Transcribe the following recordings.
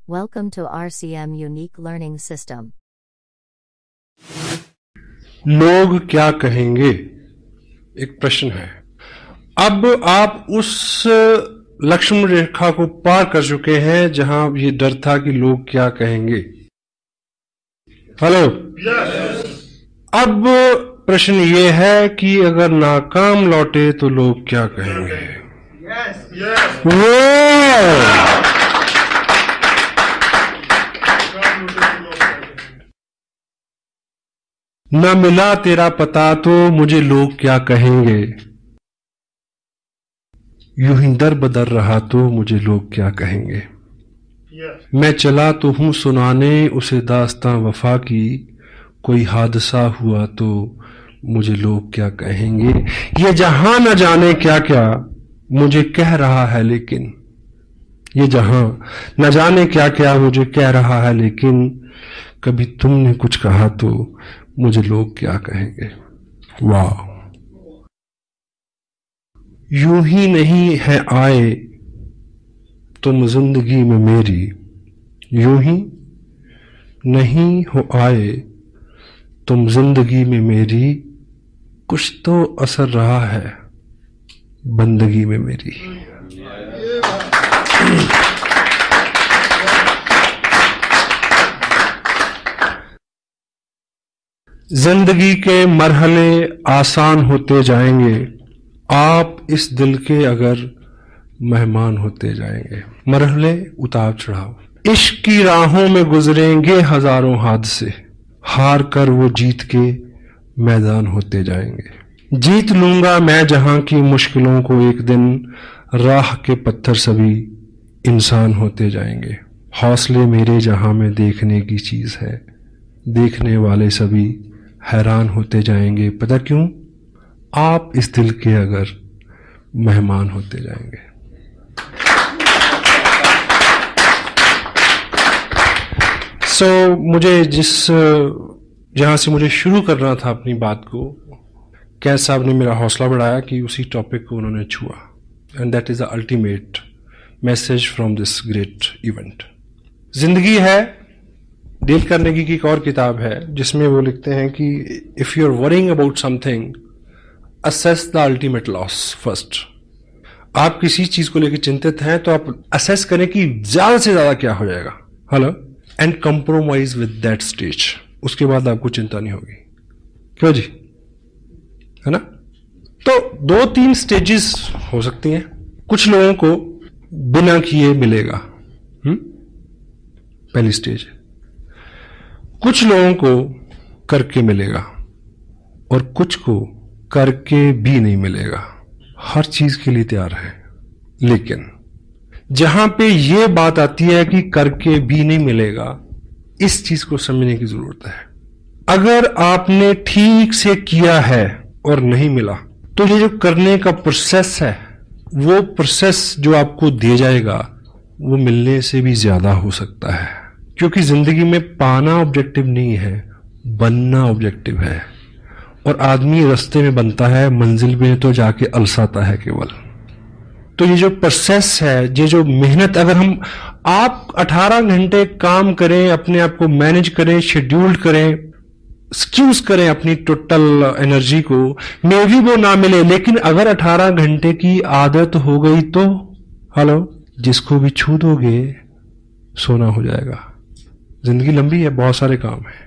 Welcome to RCM Unique Learning System. लोग क्या कहेंगे, एक प्रश्न है। अब आप उस लक्ष्मण रेखा को पार कर चुके हैं जहां ये डर था कि लोग क्या कहेंगे। हेलो। अब प्रश्न ये है कि अगर नाकाम लौटे तो लोग क्या कहेंगे। न मिला तेरा पता तो मुझे लोग क्या कहेंगे, यूं ही दर बदर रहा तो मुझे लोग क्या कहेंगे। मैं चला तो हूं सुनाने उसे दास्तां वफा की, कोई हादसा हुआ तो मुझे लोग क्या कहेंगे। ये जहां न जाने क्या क्या मुझे कह रहा है, लेकिन ये जहां न जाने क्या क्या मुझे कह रहा है, लेकिन कभी तुमने कुछ कहा तो मुझे लोग क्या कहेंगे। वाह। यूं ही नहीं है आए तुम जिंदगी में मेरी, यूं ही नहीं हो आए तुम जिंदगी में मेरी, कुछ तो असर रहा है बंदगी में मेरी। जिंदगी के मरहले आसान होते जाएंगे, आप इस दिल के अगर मेहमान होते जाएंगे। मरहले उतार चढ़ाव इश्क की राहों में गुजरेंगे हजारों हादसे, हार कर वो जीत के मैदान होते जाएंगे। जीत लूंगा मैं जहां की मुश्किलों को एक दिन, राह के पत्थर सभी इंसान होते जाएंगे। हौसले मेरे जहां में देखने की चीज है, देखने वाले सभी हैरान होते जाएंगे। पता क्यों? आप इस दिल के अगर मेहमान होते जाएंगे। मुझे जहां से मुझे शुरू करना था अपनी बात को, कैस साहब ने मेरा हौसला बढ़ाया कि उसी टॉपिक को उन्होंने छुआ, and that is the ultimate message from this great event. जिंदगी है, डेल कार्नेगी की एक और किताब है जिसमें वो लिखते हैं कि if you are worrying about something, assess the ultimate loss first. आप किसी चीज को लेकर चिंतित हैं तो आप असेस करें कि ज्यादा से ज्यादा क्या हो जाएगा। Hello. And compromise with that stage, उसके बाद आपको चिंता नहीं होगी। क्यों जी, है ना? तो 2-3 स्टेजेस हो सकती हैं। कुछ लोगों को बिना किए मिलेगा, पहली स्टेज। कुछ लोगों को करके मिलेगा और कुछ को करके भी नहीं मिलेगा। हर चीज के लिए तैयार है, लेकिन जहां पे ये बात आती है कि करके भी नहीं मिलेगा, इस चीज को समझने की जरूरत है। अगर आपने ठीक से किया है और नहीं मिला, तो ये जो करने का प्रोसेस है, वो प्रोसेस जो आपको दिया जाएगा वो मिलने से भी ज्यादा हो सकता है। क्योंकि जिंदगी में पाना ऑब्जेक्टिव नहीं है, बनना ऑब्जेक्टिव है। और आदमी रास्ते में बनता है, मंजिल में तो जाके अलसाता है केवल। तो ये जो प्रोसेस है, ये जो मेहनत, अगर आप 18 घंटे काम करें, अपने आप को मैनेज करें, शेड्यूल्ड करें, एक्सक्यूज करें अपनी टोटल एनर्जी को, मे भी वो ना मिले, लेकिन अगर 18 घंटे की आदत हो गई तो हेलो, जिसको भी छू दोगे सोना हो जाएगा। जिंदगी लंबी है, बहुत सारे काम है।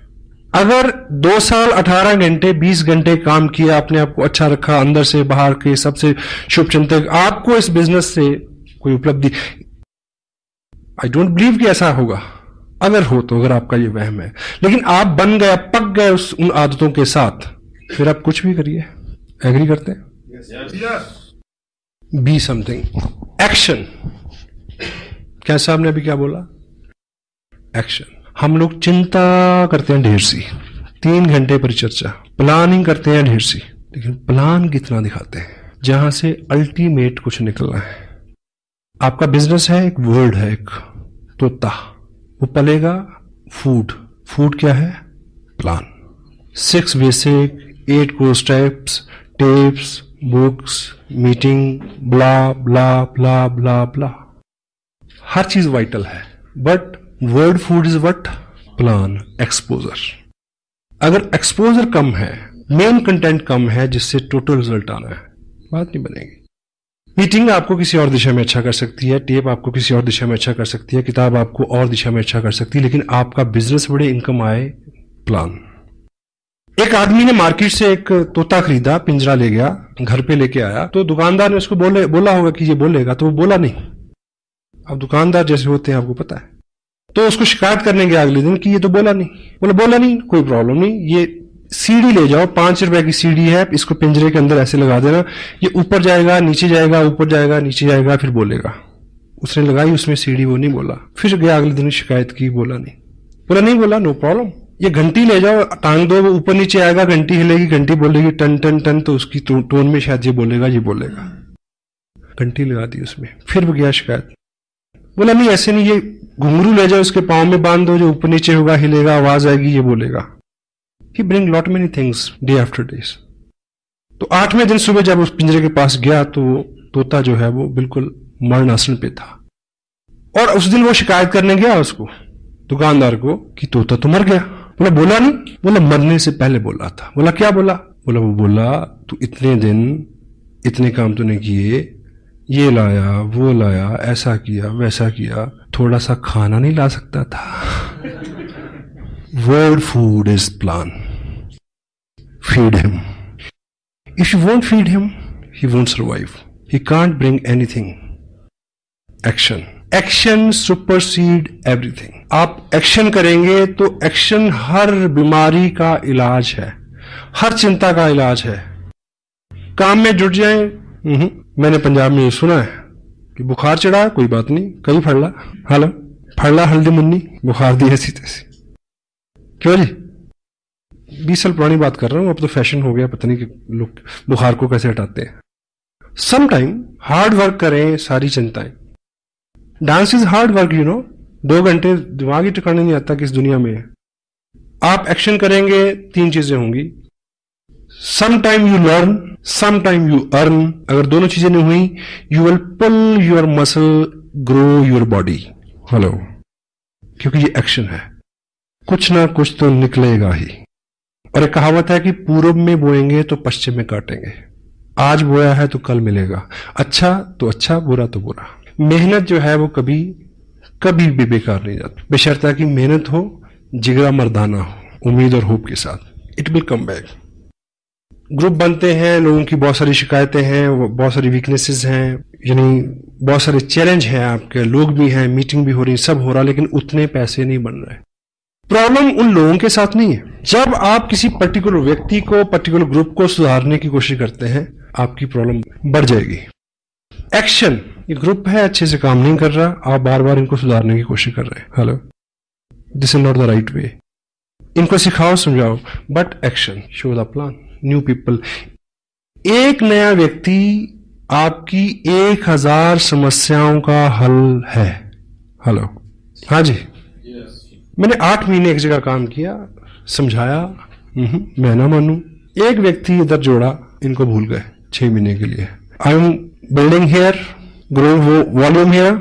अगर 2 साल 18 घंटे 20 घंटे काम किया, अपने आप को अच्छा रखा, अंदर से बाहर के सबसे शुभ चिंतक, आपको इस बिजनेस से कोई उपलब्धि, आई डोंट बिलीव कि ऐसा होगा। अगर हो तो, अगर आपका ये वहम है, लेकिन आप बन गए, पक गए उन आदतों के साथ, फिर आप कुछ भी करिए। एग्री करते हैं? Be something, action. क्या साहब ने अभी क्या बोला? एक्शन। हम लोग चिंता करते हैं ढेर सी, 3 घंटे परिचर्चा, प्लानिंग करते हैं ढेर सी, लेकिन प्लान कितना दिखाते हैं जहां से अल्टीमेट कुछ निकलना है। आपका बिजनेस है, एक वर्ड है, एक तोता, वो पलेगा फूड। फूड क्या है? Plan. 6 basic, 8 core steps, tips, books, meeting, blah blah blah blah blah. हर चीज वाइटल है, but word food is what? Plan, exposure. अगर एक्सपोजर कम है, मेन कंटेंट कम है, जिससे टोटल रिजल्ट आना है, बात नहीं बनेगी। मीटिंग आपको किसी और दिशा में अच्छा कर सकती है, टेप आपको किसी और दिशा में अच्छा कर सकती है, किताब आपको और दिशा में अच्छा कर सकती है, लेकिन आपका बिजनेस बड़े, इनकम आए, प्लान। एक आदमी ने मार्केट से एक तोता खरीदा, पिंजरा ले गया, घर पे लेके आया, तो दुकानदार ने उसको बोला होगा कि ये बोलेगा, तो वो बोला नहीं। अब दुकानदार जैसे होते हैं आपको पता है, तो उसको शिकायत करने गया अगले दिन कि ये तो बोला नहीं। बोला नहीं, कोई प्रॉब्लम नहीं, ये सीढ़ी ले जाओ, 5 रुपए की सीढ़ी है, इसको पिंजरे के अंदर ऐसे लगा देना, ये ऊपर जाएगा, नीचे जाएगा, ऊपर जाएगा, नीचे जाएगा, फिर बोलेगा। उसने लगाई उसमें सीढ़ी, वो नहीं बोला। फिर गया अगले दिन, शिकायत की, बोला नहीं बोला, नो प्रॉब्लम। ये घंटी ले जाओ, टांग दो, वो ऊपर नीचे आएगा, घंटी हिलेगी, घंटी बोलेगी टन टन टन, तो उसकी टोन में शायद ये बोलेगा। घंटी लगा दी उसमें, फिर वो गया शिकायत, बोला नहीं ऐसे नहीं, ये घुंघरू ले जाओ, उसके पाँव में बांध दो, जो ऊपर नीचे होगा, हिलेगा, आवाज आएगी, ये बोलेगा। He bring lot many things day after days. तो 8वें दिन सुबह जब उस पिंजरे के पास गया तो तोता जो है वो बिल्कुल मरणासन पे था, और उस दिन वो शिकायत करने गया उसको, दुकानदार को, कि तोता तो मर गया। बोला नहीं, बोला मरने से पहले बोला था। बोला क्या बोला? वो बोला तू इतने दिन इतने काम तूने किए, ये लाया, वो लाया, ऐसा किया, वैसा किया, थोड़ा सा खाना नहीं ला सकता था? Word food is plan. Feed him. If you won't feed him, he won't survive. He can't bring anything. Action. Action supersede everything. आप एक्शन करेंगे तो एक्शन हर बीमारी का इलाज है, हर चिंता का इलाज है। काम में जुट जाएं। मैंने पंजाब में ये सुना है कि बुखार चढ़ा, कोई बात नहीं, कहीं फड़ला हल्दी मुन्नी, बुखार दी ऐसी तैसी। क्यों जी? 20 साल पुरानी बात कर रहा हूं, अब तो फैशन हो गया, पता नहीं कि लोग बुखार को कैसे हटाते हैं। सम टाइम हार्ड वर्क करें, सारी चिंताएं। डांस इज हार्ड वर्क, 2 घंटे दिमाग ही ठिकाने नहीं आता किस दुनिया में है। आप एक्शन करेंगे, 3 चीजें होंगी। Some time you learn, some time you earn. अगर दोनों चीजें नहीं हुई, you will pull your muscle, grow your body. क्योंकि ये एक्शन है, कुछ ना कुछ तो निकलेगा ही। और एक कहावत है कि पूर्व में बोएंगे तो पश्चिम में काटेंगे। आज बोया है तो कल मिलेगा, अच्छा तो अच्छा, बुरा तो बुरा। मेहनत जो है वो कभी भी बेकार नहीं जाती, बशर्ते कि मेहनत हो, जिगरा मर्दाना हो, उम्मीद और होप के साथ। It will come back. Group बनते हैं, लोगों की बहुत सारी शिकायतें हैं, बहुत सारी वीकनेसेस हैं, यानी बहुत सारे चैलेंज हैं, आपके लोग भी हैं, मीटिंग भी हो रही, सब हो रहा, लेकिन उतने पैसे नहीं बन रहे। प्रॉब्लम उन लोगों के साथ नहीं है। जब आप किसी पर्टिकुलर व्यक्ति को, पर्टिकुलर ग्रुप को सुधारने की कोशिश करते हैं, आपकी प्रॉब्लम बढ़ जाएगी। एक्शन, ये ग्रुप है, अच्छे से काम नहीं कर रहा, आप बार बार इनको सुधारने की कोशिश कर रहे हैं। This is not the right way. इनको सिखाओ, समझाओ, but action, show the plan, new people. एक नया व्यक्ति आपकी 1000 समस्याओं का हल है। हाँ जी, मैंने 8 महीने एक जगह काम किया, समझाया, मैं ना मानू। एक व्यक्ति इधर जोड़ा, इनको भूल गए 6 महीने के लिए। I am building here, growing volume here,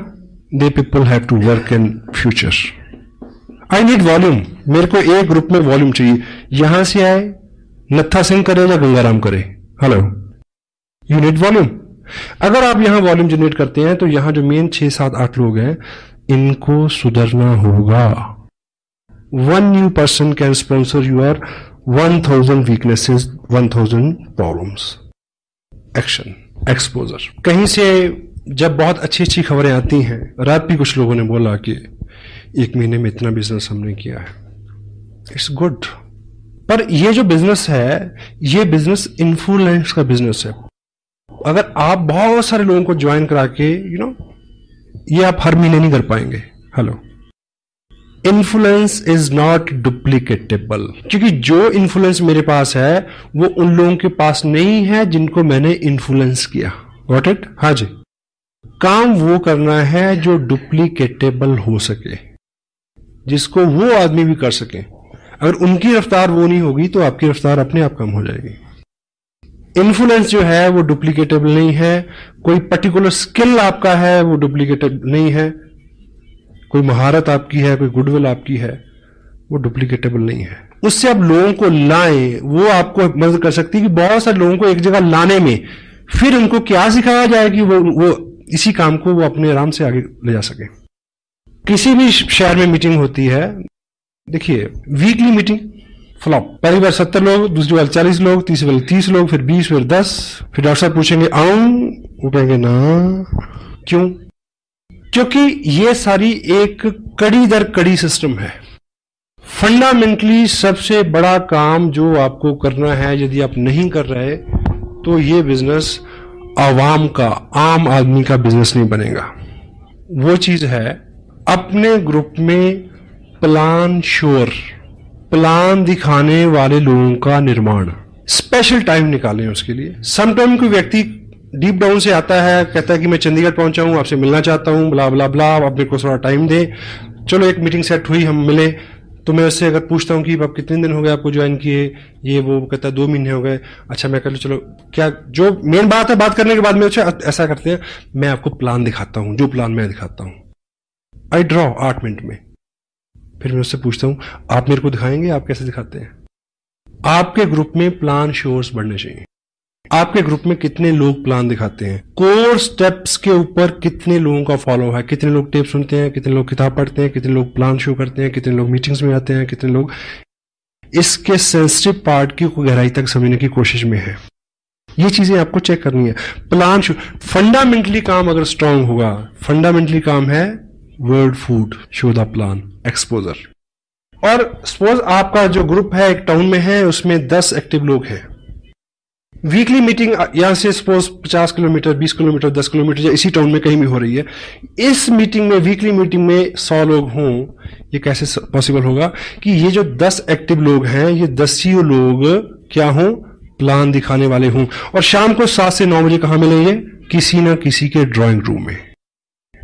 they people have to work in future. I need volume, मेरे को एक ग्रुप में वॉल्यूम चाहिए। यहां से आए, नत्था सिंह करे या गंगाराम करे, यू नीड वॉल्यूम। अगर आप यहां वॉल्यूम जनरेट करते हैं तो यहां जो मेन 6, 7, 8 लोग हैं, इनको सुधरना होगा। 1 new person can sponsor your 1000 weaknesses, 1000 problems. Action, exposure. कहीं से जब बहुत अच्छी खबरें आती हैं, रात भी कुछ लोगों ने बोला कि 1 महीने में इतना बिजनेस हमने किया है, इट्स गुड। पर ये जो बिजनेस है, ये बिजनेस इन्फ्लुएंस का बिजनेस है। अगर आप बहुत सारे लोगों को ज्वाइन करा के, ये आप हर महीने नहीं कर पाएंगे। इन्फ्लुएंस इज नॉट डुप्लीकेटेबल, क्योंकि जो इन्फ्लुएंस मेरे पास है वो उन लोगों के पास नहीं है जिनको मैंने इन्फ्लुएंस किया। Got it? हाँ जी। काम वो करना है जो डुप्लीकेटेबल हो सके, जिसको वो आदमी भी कर सके। अगर उनकी रफ्तार वो नहीं होगी तो आपकी रफ्तार अपने आप कम हो जाएगी। इन्फ्लुएंस जो है वो डुप्लीकेटेबल नहीं है। कोई पर्टिकुलर स्किल आपका है वो डुप्लीकेटेबल नहीं है। कोई महारत आपकी है, कोई गुडविल आपकी है, वो डुप्लीकेटेबल नहीं है। उससे आप लोगों को लाएं, वो आपको मदद कर सकती है कि बहुत सारे लोगों को एक जगह लाने में फिर उनको क्या सिखाया जाए कि वो इसी काम को वो अपने आराम से आगे ले जा सके। किसी भी शहर में मीटिंग होती है, देखिए वीकली मीटिंग फ्लॉप, पहली बार 70 लोग, दूसरी बार 40 लोग, तीसरी बार 30 लोग, फिर 20, फिर 10, फिर डॉक्टर साहब पूछेंगे आऊं, वो कहेंगे ना। क्यों? क्योंकि ये सारी एक कड़ी दर कड़ी सिस्टम है। फंडामेंटली सबसे बड़ा काम जो आपको करना है, यदि आप नहीं कर रहे तो ये बिजनेस आवाम का, आम आदमी का बिजनेस नहीं बनेगा। वो चीज है अपने ग्रुप में प्लान श्योर, प्लान दिखाने वाले लोगों का निर्माण। स्पेशल टाइम निकालें उसके लिए। समटाइम कोई व्यक्ति डीप डाउन से आता है, कहता है कि मैं चंडीगढ़ पहुंचा हूं, आपसे मिलना चाहता हूं, ब्ला ब्ला ब्ला, आप मेरे को थोड़ा टाइम दे। चलो एक मीटिंग सेट हुई, हम मिले, तो मैं उससे अगर पूछता हूं कि आप कितने दिन हो गए आपको ज्वाइन किए, ये वो कहता है 2 महीने हो गए। अच्छा मैं कह लो, चलो क्या जो मेन बात है, बात करने के बाद में अच्छा ऐसा करते हैं, मैं आपको प्लान दिखाता हूं, जो प्लान मैं दिखाता हूं, आई ड्रॉ 8 मिनट में। फिर मैं उससे पूछता हूं आप मेरे को दिखाएंगे, आप कैसे दिखाते हैं। आपके ग्रुप में प्लान श्योर्स बढ़ने चाहिए। आपके ग्रुप में कितने लोग प्लान दिखाते हैं, कोर स्टेप्स के ऊपर कितने लोगों का फॉलो है, कितने लोग टेप सुनते हैं, कितने लोग किताब पढ़ते हैं, कितने लोग प्लान शो करते हैं, कितने लोग मीटिंग्स में आते हैं, कितने लोग इसके सेंसिटिव पार्ट की गहराई तक समझने की कोशिश में है। ये चीजें आपको चेक करनी है। प्लान शो फंडामेंटली काम अगर स्ट्रांग होगा, फंडामेंटली काम है word food, show the plan, exposure. और सपोज आपका जो ग्रुप है एक टाउन में है, उसमें 10 एक्टिव लोग हैं। वीकली मीटिंग यहां से सपोज 50 किलोमीटर, 20 किलोमीटर, 10 किलोमीटर या इसी टाउन में कहीं भी हो रही है। इस मीटिंग में, वीकली मीटिंग में 100 लोग हों, ये कैसे पॉसिबल होगा कि ये जो 10 एक्टिव लोग हैं, ये 10 ही लोग क्या हों, प्लान दिखाने वाले हों। और शाम को 7 से 9 बजे कहां मिलेंगे, किसी ना किसी के ड्राइंग रूम में।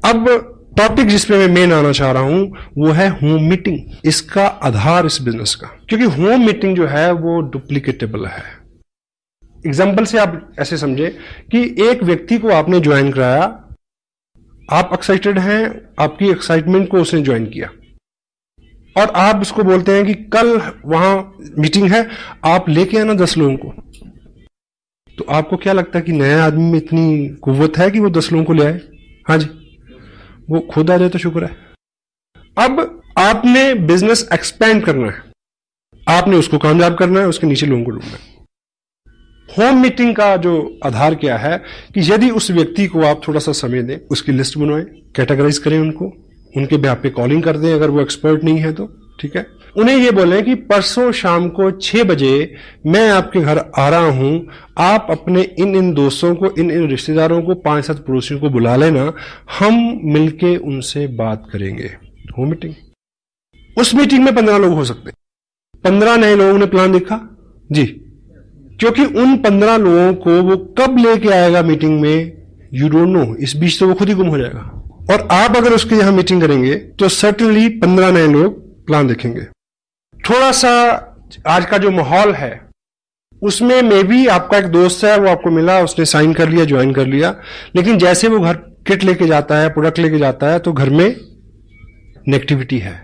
अब टॉपिक जिसपे मैं मेन आना चाह रहा हूं वो है होम मीटिंग, इसका आधार इस बिजनेस का। क्योंकि होम मीटिंग जो है वो डुप्लीकेटेबल है। एग्जाम्पल से आप ऐसे समझे कि एक व्यक्ति को आपने ज्वाइन कराया, आप एक्साइटेड हैं, आपकी एक्साइटमेंट को उसने ज्वाइन किया, और आप उसको बोलते हैं कि कल वहां मीटिंग है, आप लेके आना 10 लोगों को। तो आपको क्या लगता है कि नया आदमी में इतनी कुव्वत है कि वो 10 लोगों को ले आए? हाँ जी, वो खुद आ जाए तो शुक्र है। अब आपने बिजनेस एक्सपेंड करना है, आपने उसको कामयाब करना है, उसके नीचे लोगों को ढूंढना है। होम मीटिंग का जो आधार क्या है कि यदि उस व्यक्ति को आप थोड़ा सा समय दें, उसकी लिस्ट बनवाएं, कैटेगराइज करें उनको, उनके बेहाफ पे कॉलिंग कर दें अगर वो एक्सपर्ट नहीं है तो, ठीक है। उन्हें ये बोलें कि परसों शाम को 6 बजे मैं आपके घर आ रहा हूं, आप अपने इन दोस्तों को, इन रिश्तेदारों को, 5-7 पड़ोसियों को बुला लेना, हम मिलके उनसे बात करेंगे। Home meeting. उस मीटिंग में 15 लोग हो सकते हैं। 15 नए लोगों ने प्लान देखा जी, क्योंकि उन 15 लोगों को वो कब लेके आएगा मीटिंग में, यू डोंट नो। इस बीच तो वो खुद ही गुम हो जाएगा। और आप अगर उसके यहां मीटिंग करेंगे तो सर्टेनली 15 नए लोग प्लान देखेंगे। थोड़ा सा आज का जो माहौल है उसमें मे भी आपका एक दोस्त है, वो आपको मिला, उसने साइन कर लिया, ज्वाइन कर लिया, लेकिन जैसे वो घर किट लेके जाता है, प्रोडक्ट लेके जाता है, तो घर में नेगेटिविटी है।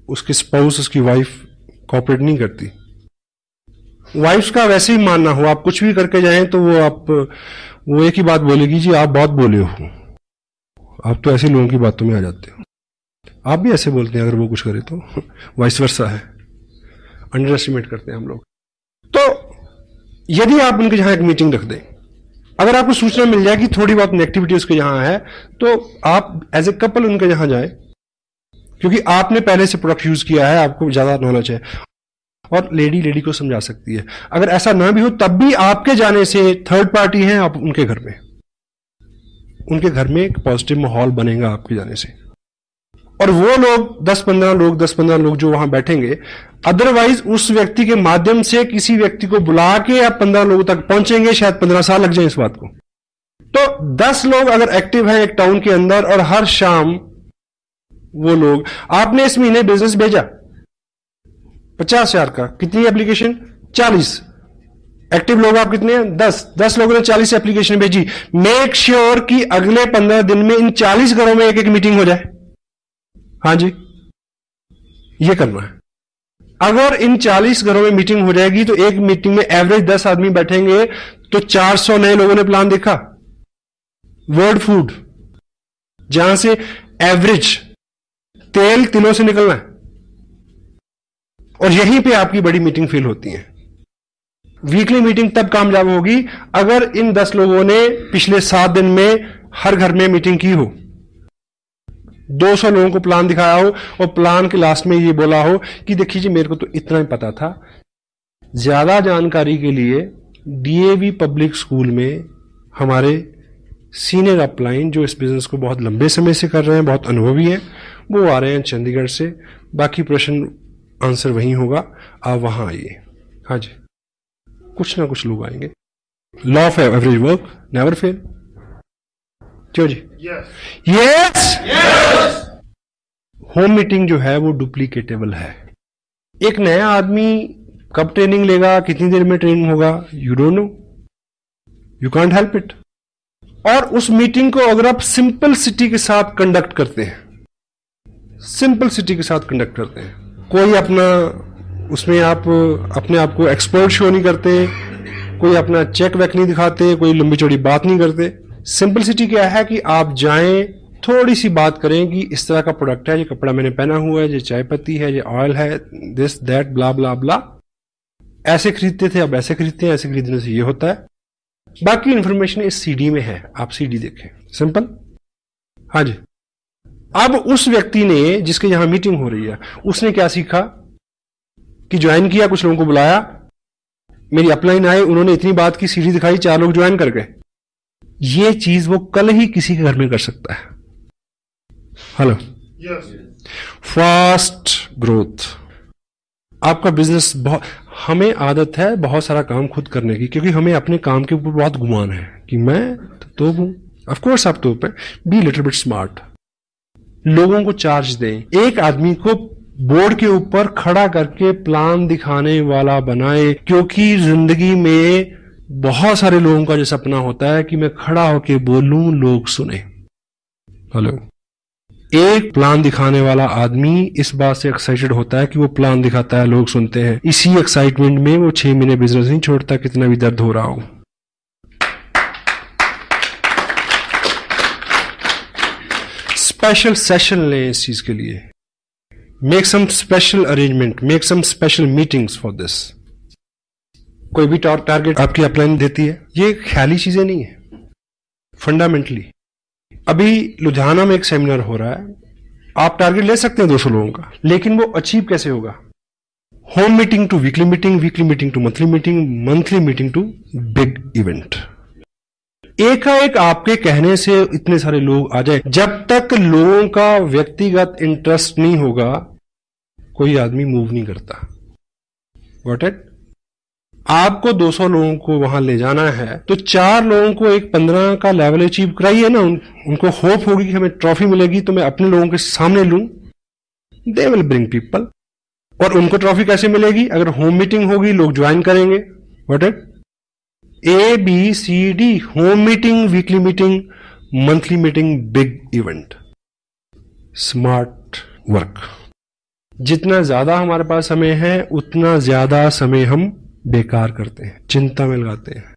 उसके स्पाउस, उसकी वाइफ कोऑपरेट नहीं करती। वाइफ्स का वैसे ही मानना हो, आप कुछ भी करके जाएं तो वो एक ही बात बोलेगी, जी आप बहुत बोले हो, आप तो ऐसे लोगों की बातों में आ जाते हो। आप भी ऐसे बोलते हैं अगर वो कुछ करे तो, वाइस वर्सा है, अंडर एस्टिमेट करते हैं हम लोग। तो यदि आप उनके जहां एक मीटिंग रख दें, अगर आपको सूचना मिल जाए कि थोड़ी बहुत नेगेटिविटी उसके यहां है, तो आप एज ए कपल उनके यहां जाए, क्योंकि आपने पहले से प्रोडक्ट यूज किया है, आपको ज्यादा नॉलेज है, और लेडी को समझा सकती है। अगर ऐसा ना भी हो तब भी आपके जाने से थर्ड पार्टी है, आप उनके घर में एक पॉजिटिव माहौल बनेगा आपके जाने से। और वो लोग 10-15 लोग जो वहां बैठेंगे, अदरवाइज उस व्यक्ति के माध्यम से किसी व्यक्ति को बुला के आप 15 लोगों तक पहुंचेंगे, शायद 15 साल लग जाए इस बात को। तो 10 लोग अगर एक्टिव हैं एक टाउन के अंदर, और हर शाम वो लोग, आपने इस महीने बिजनेस भेजा 50,000 का, कितनी एप्लीकेशन? 40। एक्टिव लोग आप कितने हैं? 10 लोगों ने 40 एप्लीकेशन भेजी। मेक श्योर कि अगले 15 दिन में इन 40 घरों में एक मीटिंग हो जाए। हाँ जी, ये करना है। अगर इन 40 घरों में मीटिंग हो जाएगी तो एक मीटिंग में एवरेज 10 आदमी बैठेंगे तो 400 नए लोगों ने प्लान देखा। वर्ल्ड फूड, जहां से एवरेज तेल तिलों से निकलना है, और यहीं पे आपकी बड़ी मीटिंग फेल होती है। वीकली मीटिंग तब कामयाब होगी अगर इन 10 लोगों ने पिछले 7 दिन में हर घर में मीटिंग की हो, 200 लोगों को प्लान दिखाया हो और प्लान के लास्ट में ये बोला हो कि देखिए जी मेरे को तो इतना ही पता था। ज्यादा जानकारी के लिए डीएवी पब्लिक स्कूल में हमारे सीनियर अपलाइन जो इस बिजनेस को बहुत लंबे समय से कर रहे हैं, बहुत अनुभवी हैं, वो आ रहे हैं चंडीगढ़ से। बाकी प्रश्न आंसर वहीं होगा, आप वहां आइए। हाँ जी, कुछ ना कुछ लोग आएंगे। Law of average work never fail. क्यों जी? यस। होम मीटिंग जो है वो डुप्लीकेटेबल है। एक नया आदमी कब ट्रेनिंग लेगा, कितनी देर में ट्रेनिंग होगा, you don't know, you can't help it. और उस मीटिंग को अगर आप सिंपल सिटी के साथ कंडक्ट करते हैं, सिंपल सिटी के साथ कंडक्ट करते हैं, कोई अपना उसमें आप अपने आप को एक्सपर्ट शो नहीं करते, कोई अपना चेक वेक नहीं दिखाते, कोई लंबी चौड़ी बात नहीं करते। सिंपलिसिटी क्या है कि आप जाएं, थोड़ी सी बात करें कि इस तरह का प्रोडक्ट है, ये कपड़ा मैंने पहना हुआ है, ये चाय पत्ती है, ये ऑयल है, दिस दैट ब्ला ब्ला ब्ला, ऐसे खरीदते थे अब ऐसे खरीदते हैं, ऐसे खरीदने से ये होता है। बाकी इंफॉर्मेशन इस सीडी में है, आप सीडी देखें, सिंपल। हाँ जी। अब उस व्यक्ति ने जिसके यहां मीटिंग हो रही है, उसने क्या सीखा कि ज्वाइन किया, कुछ लोगों को बुलाया, मेरी अपलाइन आए, उन्होंने इतनी बात की, सीडी दिखाई, 4 लोग ज्वाइन कर गए। ये चीज वो कल ही किसी के घर में कर सकता है। Hello, fast growth. आपका बिजनेस बहुत, हमें आदत है बहुत सारा काम खुद करने की, क्योंकि हमें अपने काम के ऊपर बहुत गुमान है कि मैं तो हूं। ऑफ कोर्स आप तो पे बी लिटिल बिट स्मार्ट, लोगों को चार्ज दें। एक आदमी को बोर्ड के ऊपर खड़ा करके प्लान दिखाने वाला बनाए, क्योंकि जिंदगी में बहुत सारे लोगों का जो सपना होता है कि मैं खड़ा होके बोलूं, लोग सुने। हेलो, एक प्लान दिखाने वाला आदमी इस बात से एक्साइटेड होता है कि वो प्लान दिखाता है, लोग सुनते हैं। इसी एक्साइटमेंट में वो 6 महीने बिजनेस नहीं छोड़ता, कितना भी दर्द हो रहा हो। स्पेशल सेशन लें इस चीज के लिए, make some special arrangement, make some special meetings for this. कोई भी टारगेट आपकी अपलाइन देती है, ये ख्याली चीजें नहीं है, फंडामेंटली। अभी लुधियाना में एक सेमिनार हो रहा है, आप टारगेट ले सकते हैं 200 लोगों का, लेकिन वो अचीव कैसे होगा? Home meeting to weekly meeting, weekly meeting to monthly meeting, monthly meeting to big event. एकाएक आपके कहने से इतने सारे लोग आ जाए, जब तक लोगों का व्यक्तिगत इंटरेस्ट नहीं होगा कोई आदमी मूव नहीं करता। Got it? आपको 200 लोगों को वहां ले जाना है तो 4 लोगों को एक 15 का लेवल अचीव कराइए ना। उनको होप होगी कि हमें ट्रॉफी मिलेगी तो मैं अपने लोगों के सामने लूं, दे विल ब्रिंग पीपल। और उनको ट्रॉफी कैसे मिलेगी? अगर होम मीटिंग होगी, लोग ज्वाइन करेंगे। What it? ABCD, home meeting, weekly meeting, monthly meeting, big event. Smart work. जितना ज्यादा हमारे पास समय है उतना ज्यादा समय हम बेकार करते हैं, चिंता में लगाते हैं।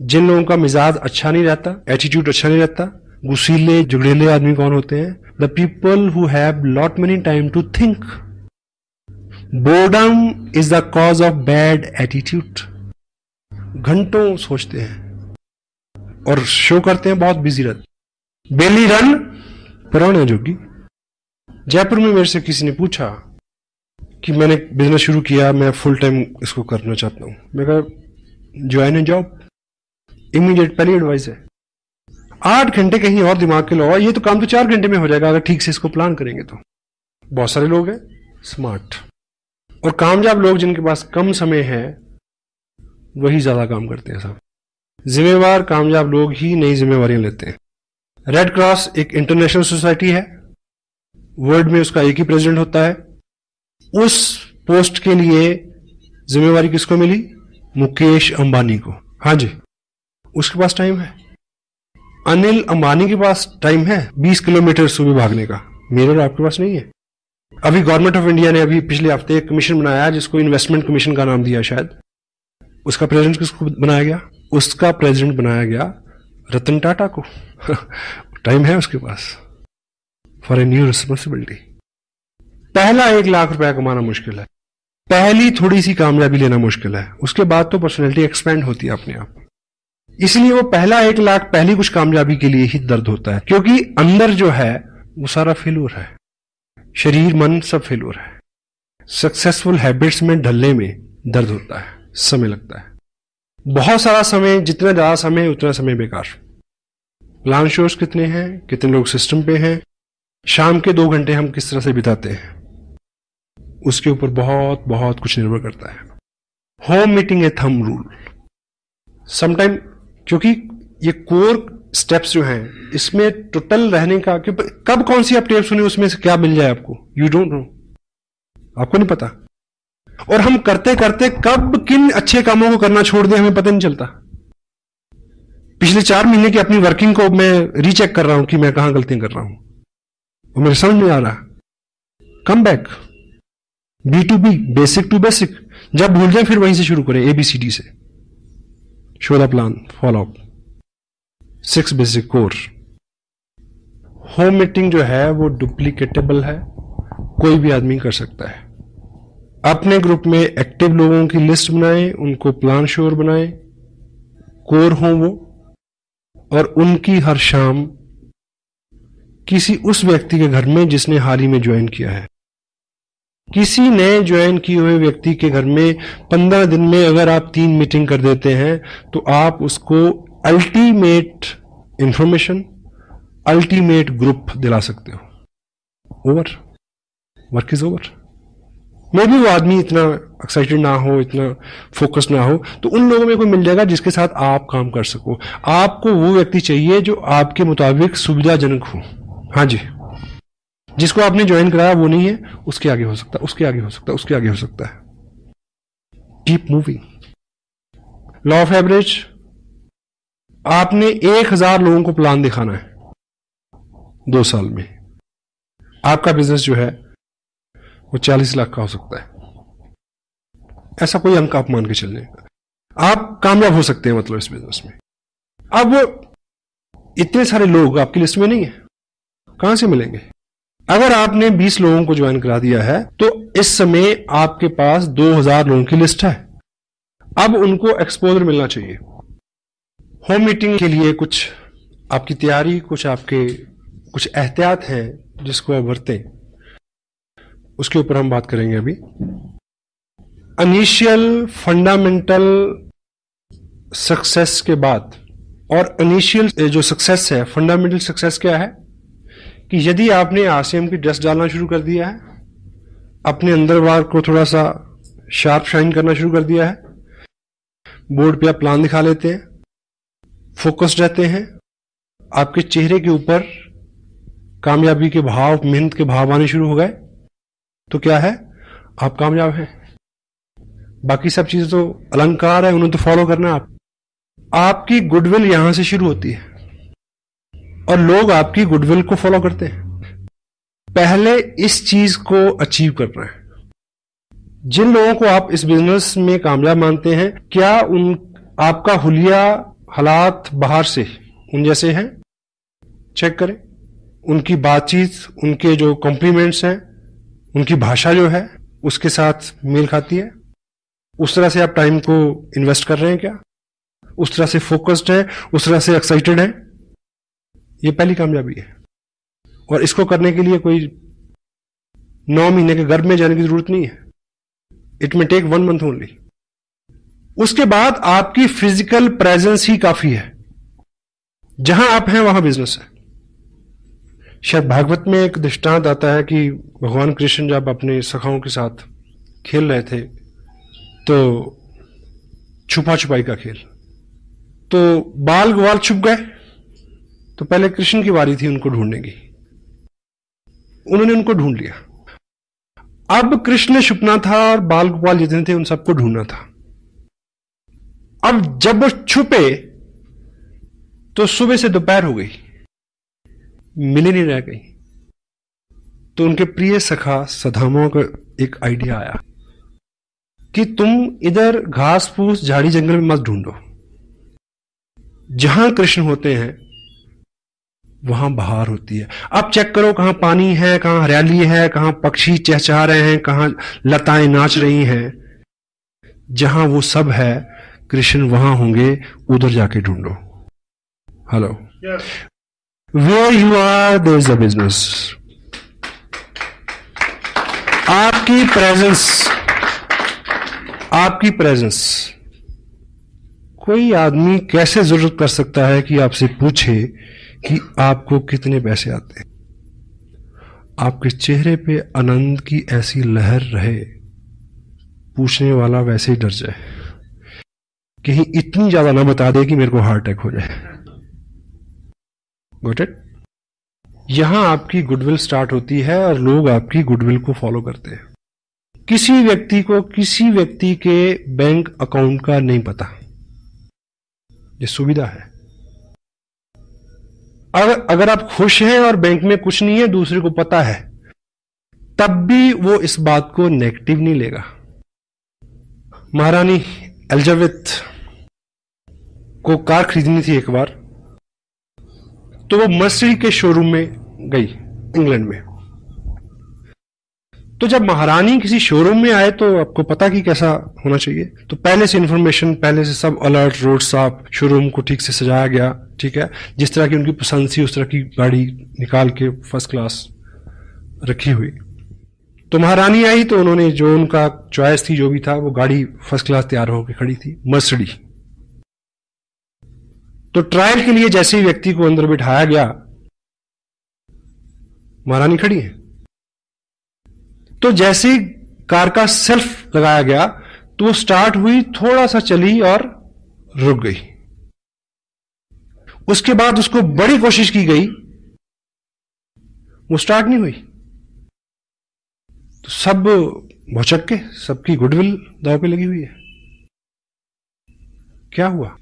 जिन लोगों का मिजाज अच्छा नहीं रहता, एटीट्यूड अच्छा नहीं रहता, गुस्सीले जुगड़ेले आदमी कौन होते हैं? The people who have lot many time to think. Boredom is the cause of bad attitude. घंटों सोचते हैं और शो करते हैं बहुत बिजी रहते। बेली रन पुराने जोगी। जयपुर में मेरे से किसी ने पूछा कि मैंने बिजनेस शुरू किया, मैं फुल टाइम इसको करना चाहता हूं। मैं कहा ज्वाइन ए जॉब, इमीडिएट पहली एडवाइस है। 8 घंटे कहीं और दिमाग के लगाओ, ये तो काम तो 4 घंटे में हो जाएगा अगर ठीक से इसको प्लान करेंगे तो। बहुत सारे लोग हैं स्मार्ट और कामयाब लोग जिनके पास कम समय है वही ज्यादा काम करते हैं साहब। जिम्मेवार कामयाब लोग ही नई जिम्मेवारियां लेते हैं। रेड क्रॉस एक इंटरनेशनल सोसाइटी है, वर्ल्ड में उसका एक ही प्रेसिडेंट होता है। उस पोस्ट के लिए जिम्मेवारी किसको मिली? मुकेश अंबानी को। हाँ जी, उसके पास टाइम है। अनिल अंबानी के पास टाइम है 20 किलोमीटर सुबह भागने का, मेरे और आपके पास नहीं है। अभी गवर्नमेंट ऑफ इंडिया ने अभी पिछले हफ्ते एक कमीशन बनाया जिसको इन्वेस्टमेंट कमीशन का नाम दिया शायद। उसका प्रेसिडेंट किसको बनाया गया? उसका प्रेसिडेंट बनाया गया रतन टाटा को। टाइम है उसके पास फॉर ए न्यू रिस्पॉन्सिबिलिटी। पहला 1 लाख रुपया कमाना मुश्किल है, पहली थोड़ी सी कामयाबी लेना मुश्किल है, उसके बाद तो पर्सनैलिटी एक्सपेंड होती है अपने आप। इसलिए वो पहला 1 लाख पहली कुछ कामयाबी के लिए ही दर्द होता है, क्योंकि अंदर जो है वो सारा फेल्योर है, शरीर मन सब फेल्योर है। सक्सेसफुल हैबिट्स में ढलने में दर्द होता है, समय लगता है, बहुत सारा समय, जितना ज्यादा समय उतना समय बेकार। प्लान शोर्स कितने हैं, कितने लोग सिस्टम पे हैं, शाम के 2 घंटे हम किस तरह से बिताते हैं, उसके ऊपर बहुत बहुत कुछ निर्भर करता है। होम मीटिंग ए थंब रूल समटाइम, क्योंकि ये कोर स्टेप्स जो हैं इसमें टोटल रहने का, कि कब कौन सी आप टेप सुनी उसमें से क्या मिल जाए आपको, यू डोंट नो, आपको नहीं पता। और हम करते करते कब किन अच्छे कामों को करना छोड़ दें हमें पता नहीं चलता। पिछले 4 महीने की अपनी वर्किंग को मैं रीचेक कर रहा हूं कि मैं कहां गलतियां कर रहा हूं, और मेरे समझ नहीं आ रहा। Come back, B2B, basic to basic. जब भूल जाए फिर वहीं से शुरू करें, ABCD से। Show the plan, follow up, 6 basic core. Home meeting जो है वो डुप्लीकेटेबल है, कोई भी आदमी कर सकता है। अपने ग्रुप में एक्टिव लोगों की लिस्ट बनाएं, उनको प्लान श्योर बनाएं, कोर हों वो, और उनकी हर शाम किसी उस व्यक्ति के घर में जिसने हाल ही में ज्वाइन किया है, किसी नए ज्वाइन किए हुए व्यक्ति के घर में 15 दिन में अगर आप 3 मीटिंग कर देते हैं तो आप उसको अल्टीमेट इंफॉर्मेशन, अल्टीमेट ग्रुप दिला सकते हो। Over, work is over. मे भी वो आदमी इतना एक्साइटेड ना हो, इतना फोकस ना हो, तो उन लोगों में कोई मिल जाएगा जिसके साथ आप काम कर सको। आपको वो व्यक्ति चाहिए जो आपके मुताबिक सुविधाजनक हो। हाँ जी, जिसको आपने ज्वाइन कराया वो नहीं है, उसके आगे हो सकता है, उसके आगे हो सकता है, उसके आगे हो सकता है। Keep moving. Law of average, आपने 1000 लोगों को प्लान दिखाना है 2 साल में। आपका बिजनेस जो है वो 40 लाख का हो सकता है, ऐसा कोई अंक आप मान के चलने, आप कामयाब हो सकते हैं मतलब इस बिजनेस में। अब इतने सारे लोग आपकी लिस्ट में नहीं है, कहां से मिलेंगे? अगर आपने 20 लोगों को ज्वाइन करा दिया है तो इस समय आपके पास 2000 लोगों की लिस्ट है। अब उनको एक्सपोजर मिलना चाहिए। होम मीटिंग के लिए कुछ आपकी तैयारी, कुछ आपके कुछ एहतियात हैं जिसको आप बरतें, उसके ऊपर हम बात करेंगे अभी। इनिशियल फंडामेंटल सक्सेस के बाद, और इनिशियल जो सक्सेस है, फंडामेंटल सक्सेस क्या है कि यदि आपने आरसीएम की ड्रेस डालना शुरू कर दिया है, अपने अंदर बाहर को थोड़ा सा शार्प शाइन करना शुरू कर दिया है, बोर्ड पे आप प्लान दिखा लेते हैं, फोकस्ड रहते हैं, आपके चेहरे के ऊपर कामयाबी के भाव, मेहनत के भाव आने शुरू हो गए, तो क्या है, आप कामयाब हैं। बाकी सब चीजें तो अलंकार है, उन्हें तो फॉलो करना है। आपकी गुडविल यहां से शुरू होती है और लोग आपकी गुडविल को फॉलो करते हैं। पहले इस चीज को अचीव करना है। जिन लोगों को आप इस बिजनेस में कामयाब मानते हैं, क्या आपका हुलिया हालात बाहर से उन जैसे हैं? चेक करें। उनकी बातचीत, उनके जो कॉम्प्लीमेंट्स हैं, उनकी भाषा जो है उसके साथ मेल खाती है? उस तरह से आप टाइम को इन्वेस्ट कर रहे हैं क्या? उस तरह से फोकस्ड है, उस तरह से एक्साइटेड है? ये पहली कामयाबी है। और इसको करने के लिए कोई 9 महीने के गर्भ में जाने की जरूरत नहीं है। It may take 1 month only. उसके बाद आपकी फिजिकल प्रेजेंस ही काफी है। जहां आप हैं वहां बिजनेस है। शायद भागवत में एक दृष्टांत आता है कि भगवान कृष्ण जब अपने सखाओं के साथ खेल रहे थे, तो छुपा छुपाई का खेल, तो बाल ग्वाल छुप गए, तो पहले कृष्ण की बारी थी उनको ढूंढने की। उन्होंने उनको ढूंढ लिया। अब कृष्ण ने छुपना था और बाल गोपाल जितने थे उन सबको ढूंढना था। अब जब वो छुपे तो सुबह से दोपहर हो गई, मिले नहीं रह गई। तो उनके प्रिय सखा सदामा को एक आइडिया आया कि तुम इधर घास फूस झाड़ी जंगल में मत ढूंढो, जहां कृष्ण होते हैं वहां बहार होती है। अब चेक करो कहां पानी है, कहां हरियाली है, कहां पक्षी चहचहा रहे हैं, कहां लताएं नाच रही हैं। जहां वो सब है कृष्ण वहां होंगे, उधर जाके ढूंढो। Hello, where you are there is a business. आपकी प्रेजेंस कोई आदमी कैसे जरूरत कर सकता है कि आपसे पूछे कि आपको कितने पैसे आते हैं। आपके चेहरे पे आनंद की ऐसी लहर रहे, पूछने वाला वैसे ही डर जाए, कहीं इतनी ज्यादा ना बता दे कि मेरे को हार्ट अटैक हो जाए। Got it? यहां आपकी गुडविल स्टार्ट होती है और लोग आपकी गुडविल को फॉलो करते हैं। किसी व्यक्ति को किसी व्यक्ति के बैंक अकाउंट का नहीं पता, ये सुविधा है। अगर आप खुश हैं और बैंक में कुछ नहीं है, दूसरे को पता है, तब भी वो इस बात को नेगेटिव नहीं लेगा। महारानी एलिजाबेथ को कार खरीदनी थी एक बार, तो वो मर्सिडीज के शोरूम में गई इंग्लैंड में। तो जब महारानी किसी शोरूम में आए तो आपको पता कि कैसा होना चाहिए, तो पहले से इंफॉर्मेशन, पहले से सब अलर्ट, रोड साफ, शोरूम को ठीक से सजाया गया, ठीक है, जिस तरह की उनकी पसंद थी उस तरह की गाड़ी निकाल के फर्स्ट क्लास रखी हुई। तो महारानी आई तो उन्होंने जो उनका चॉइस थी, जो भी था, वो गाड़ी फर्स्ट क्लास तैयार होकर खड़ी थी, मर्सिडीज। तो ट्रायल के लिए जैसे ही व्यक्ति को अंदर बिठाया गया, महारानी खड़ी है, तो जैसे ही कार का सेल्फ लगाया गया तो वो स्टार्ट हुई, थोड़ा सा चली और रुक गई। उसके बाद उसको बड़ी कोशिश की गई, वो स्टार्ट नहीं हुई। तो सब भौचक के, सबकी गुडविल दांव पे लगी हुई है। क्या हुआ?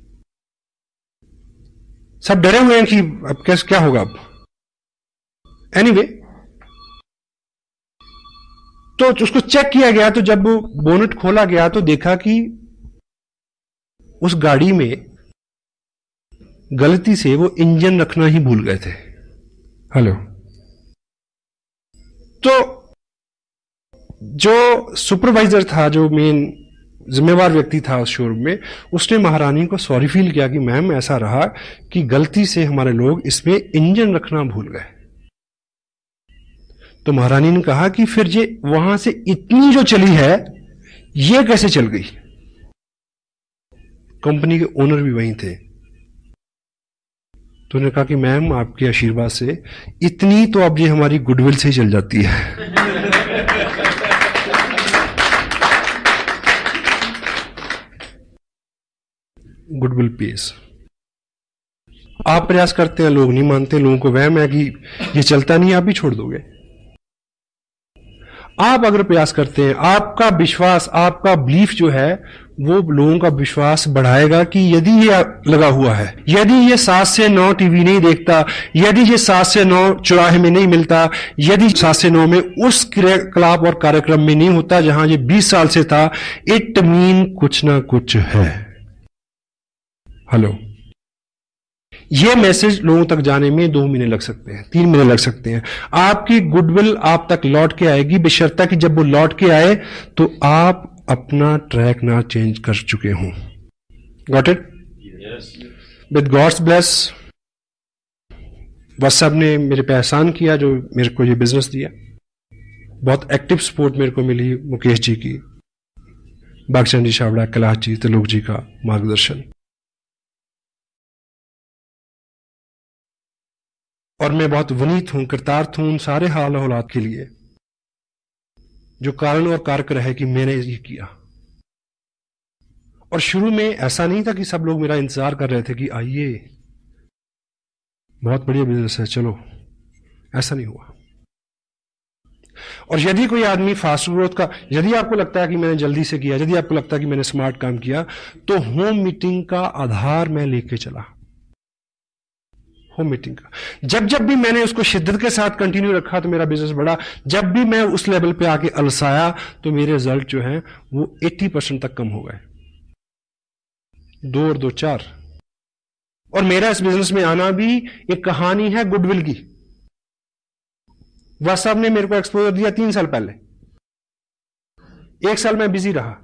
सब डरे हुए हैं कि अब कैसे क्या होगा अब। एनीवे, तो उसको चेक किया गया, तो जब बोनेट खोला गया तो देखा कि उस गाड़ी में गलती से वो इंजन रखना ही भूल गए थे। हेलो, तो जो सुपरवाइजर था, जो मेन जिम्मेवार व्यक्ति था उस शोरूम में, उसने महारानी को सॉरी फील किया कि मैम ऐसा रहा कि गलती से हमारे लोग इसमें इंजन रखना भूल गए। तो महारानी ने कहा कि फिर ये वहां से इतनी जो चली है, ये कैसे चल गई? कंपनी के ओनर भी वहीं थे। तो उन्होंने कहा कि मैम आपके आशीर्वाद से इतनी तो अब ये हमारी गुडविल से ही चल जाती है। Goodwill pace. आप प्रयास करते हैं, लोग नहीं मानते, लोगों को वहम है कि ये चलता नहीं, आप भी छोड़ दोगे। आप अगर प्रयास करते हैं, आपका विश्वास, आपका बिलीफ जो है, वो लोगों का विश्वास बढ़ाएगा कि यदि ये लगा हुआ है, यदि ये 7 से 9 टीवी नहीं देखता, यदि ये 7 से 9 चौराहे में नहीं मिलता, यदि 7 से 9 में उस क्रियाकलाप और कार्यक्रम में नहीं होता जहां ये 20 साल से था, इट मीन कुछ ना कुछ है। हेलो, ये मैसेज लोगों तक जाने में 2 महीने लग सकते हैं, 3 महीने लग सकते हैं। आपकी गुडविल आप तक लौट के आएगी, बशर्ते कि जब वो लौट के आए तो आप अपना ट्रैक ना चेंज कर चुके हों। Got it? With God's bless, WhatsApp ने मेरे पे एहसान किया जो मेरे को ये बिजनेस दिया। बहुत एक्टिव सपोर्ट मेरे को मिली मुकेश जी की, बागचंद जी छाबड़ा, कैलाश जी, त्रिलोक जी का मार्गदर्शन। और मैं बहुत वनीत हूं, कृतार्थ हूं उन सारे हाल औलाद के लिए जो कारण और कारक रहे कि मैंने ये किया। और शुरू में ऐसा नहीं था कि सब लोग मेरा इंतजार कर रहे थे कि आइए बहुत बढ़िया बिजनेस है चलो, ऐसा नहीं हुआ। और यदि कोई आदमी फास्ट ग्रोथ का, यदि आपको लगता है कि मैंने जल्दी से किया, यदि आपको लगता है कि मैंने स्मार्ट काम किया, तो होम मीटिंग का आधार मैं लेके चला। होम मीटिंग का। जब जब भी मैंने उसको शिद्दत के साथ कंटिन्यू रखा तो मेरा बिजनेस बढ़ा। जब भी मैं उस लेवल पे आके अलसाया तो मेरे रिजल्ट जो है वो 80% तक कम हो गए। 2 और 2 4। और मेरा इस बिजनेस में आना भी एक कहानी है गुडविल की। वह साहब ने मेरे को एक्सपोजर दिया 3 साल पहले। 1 साल मैं बिजी रहा,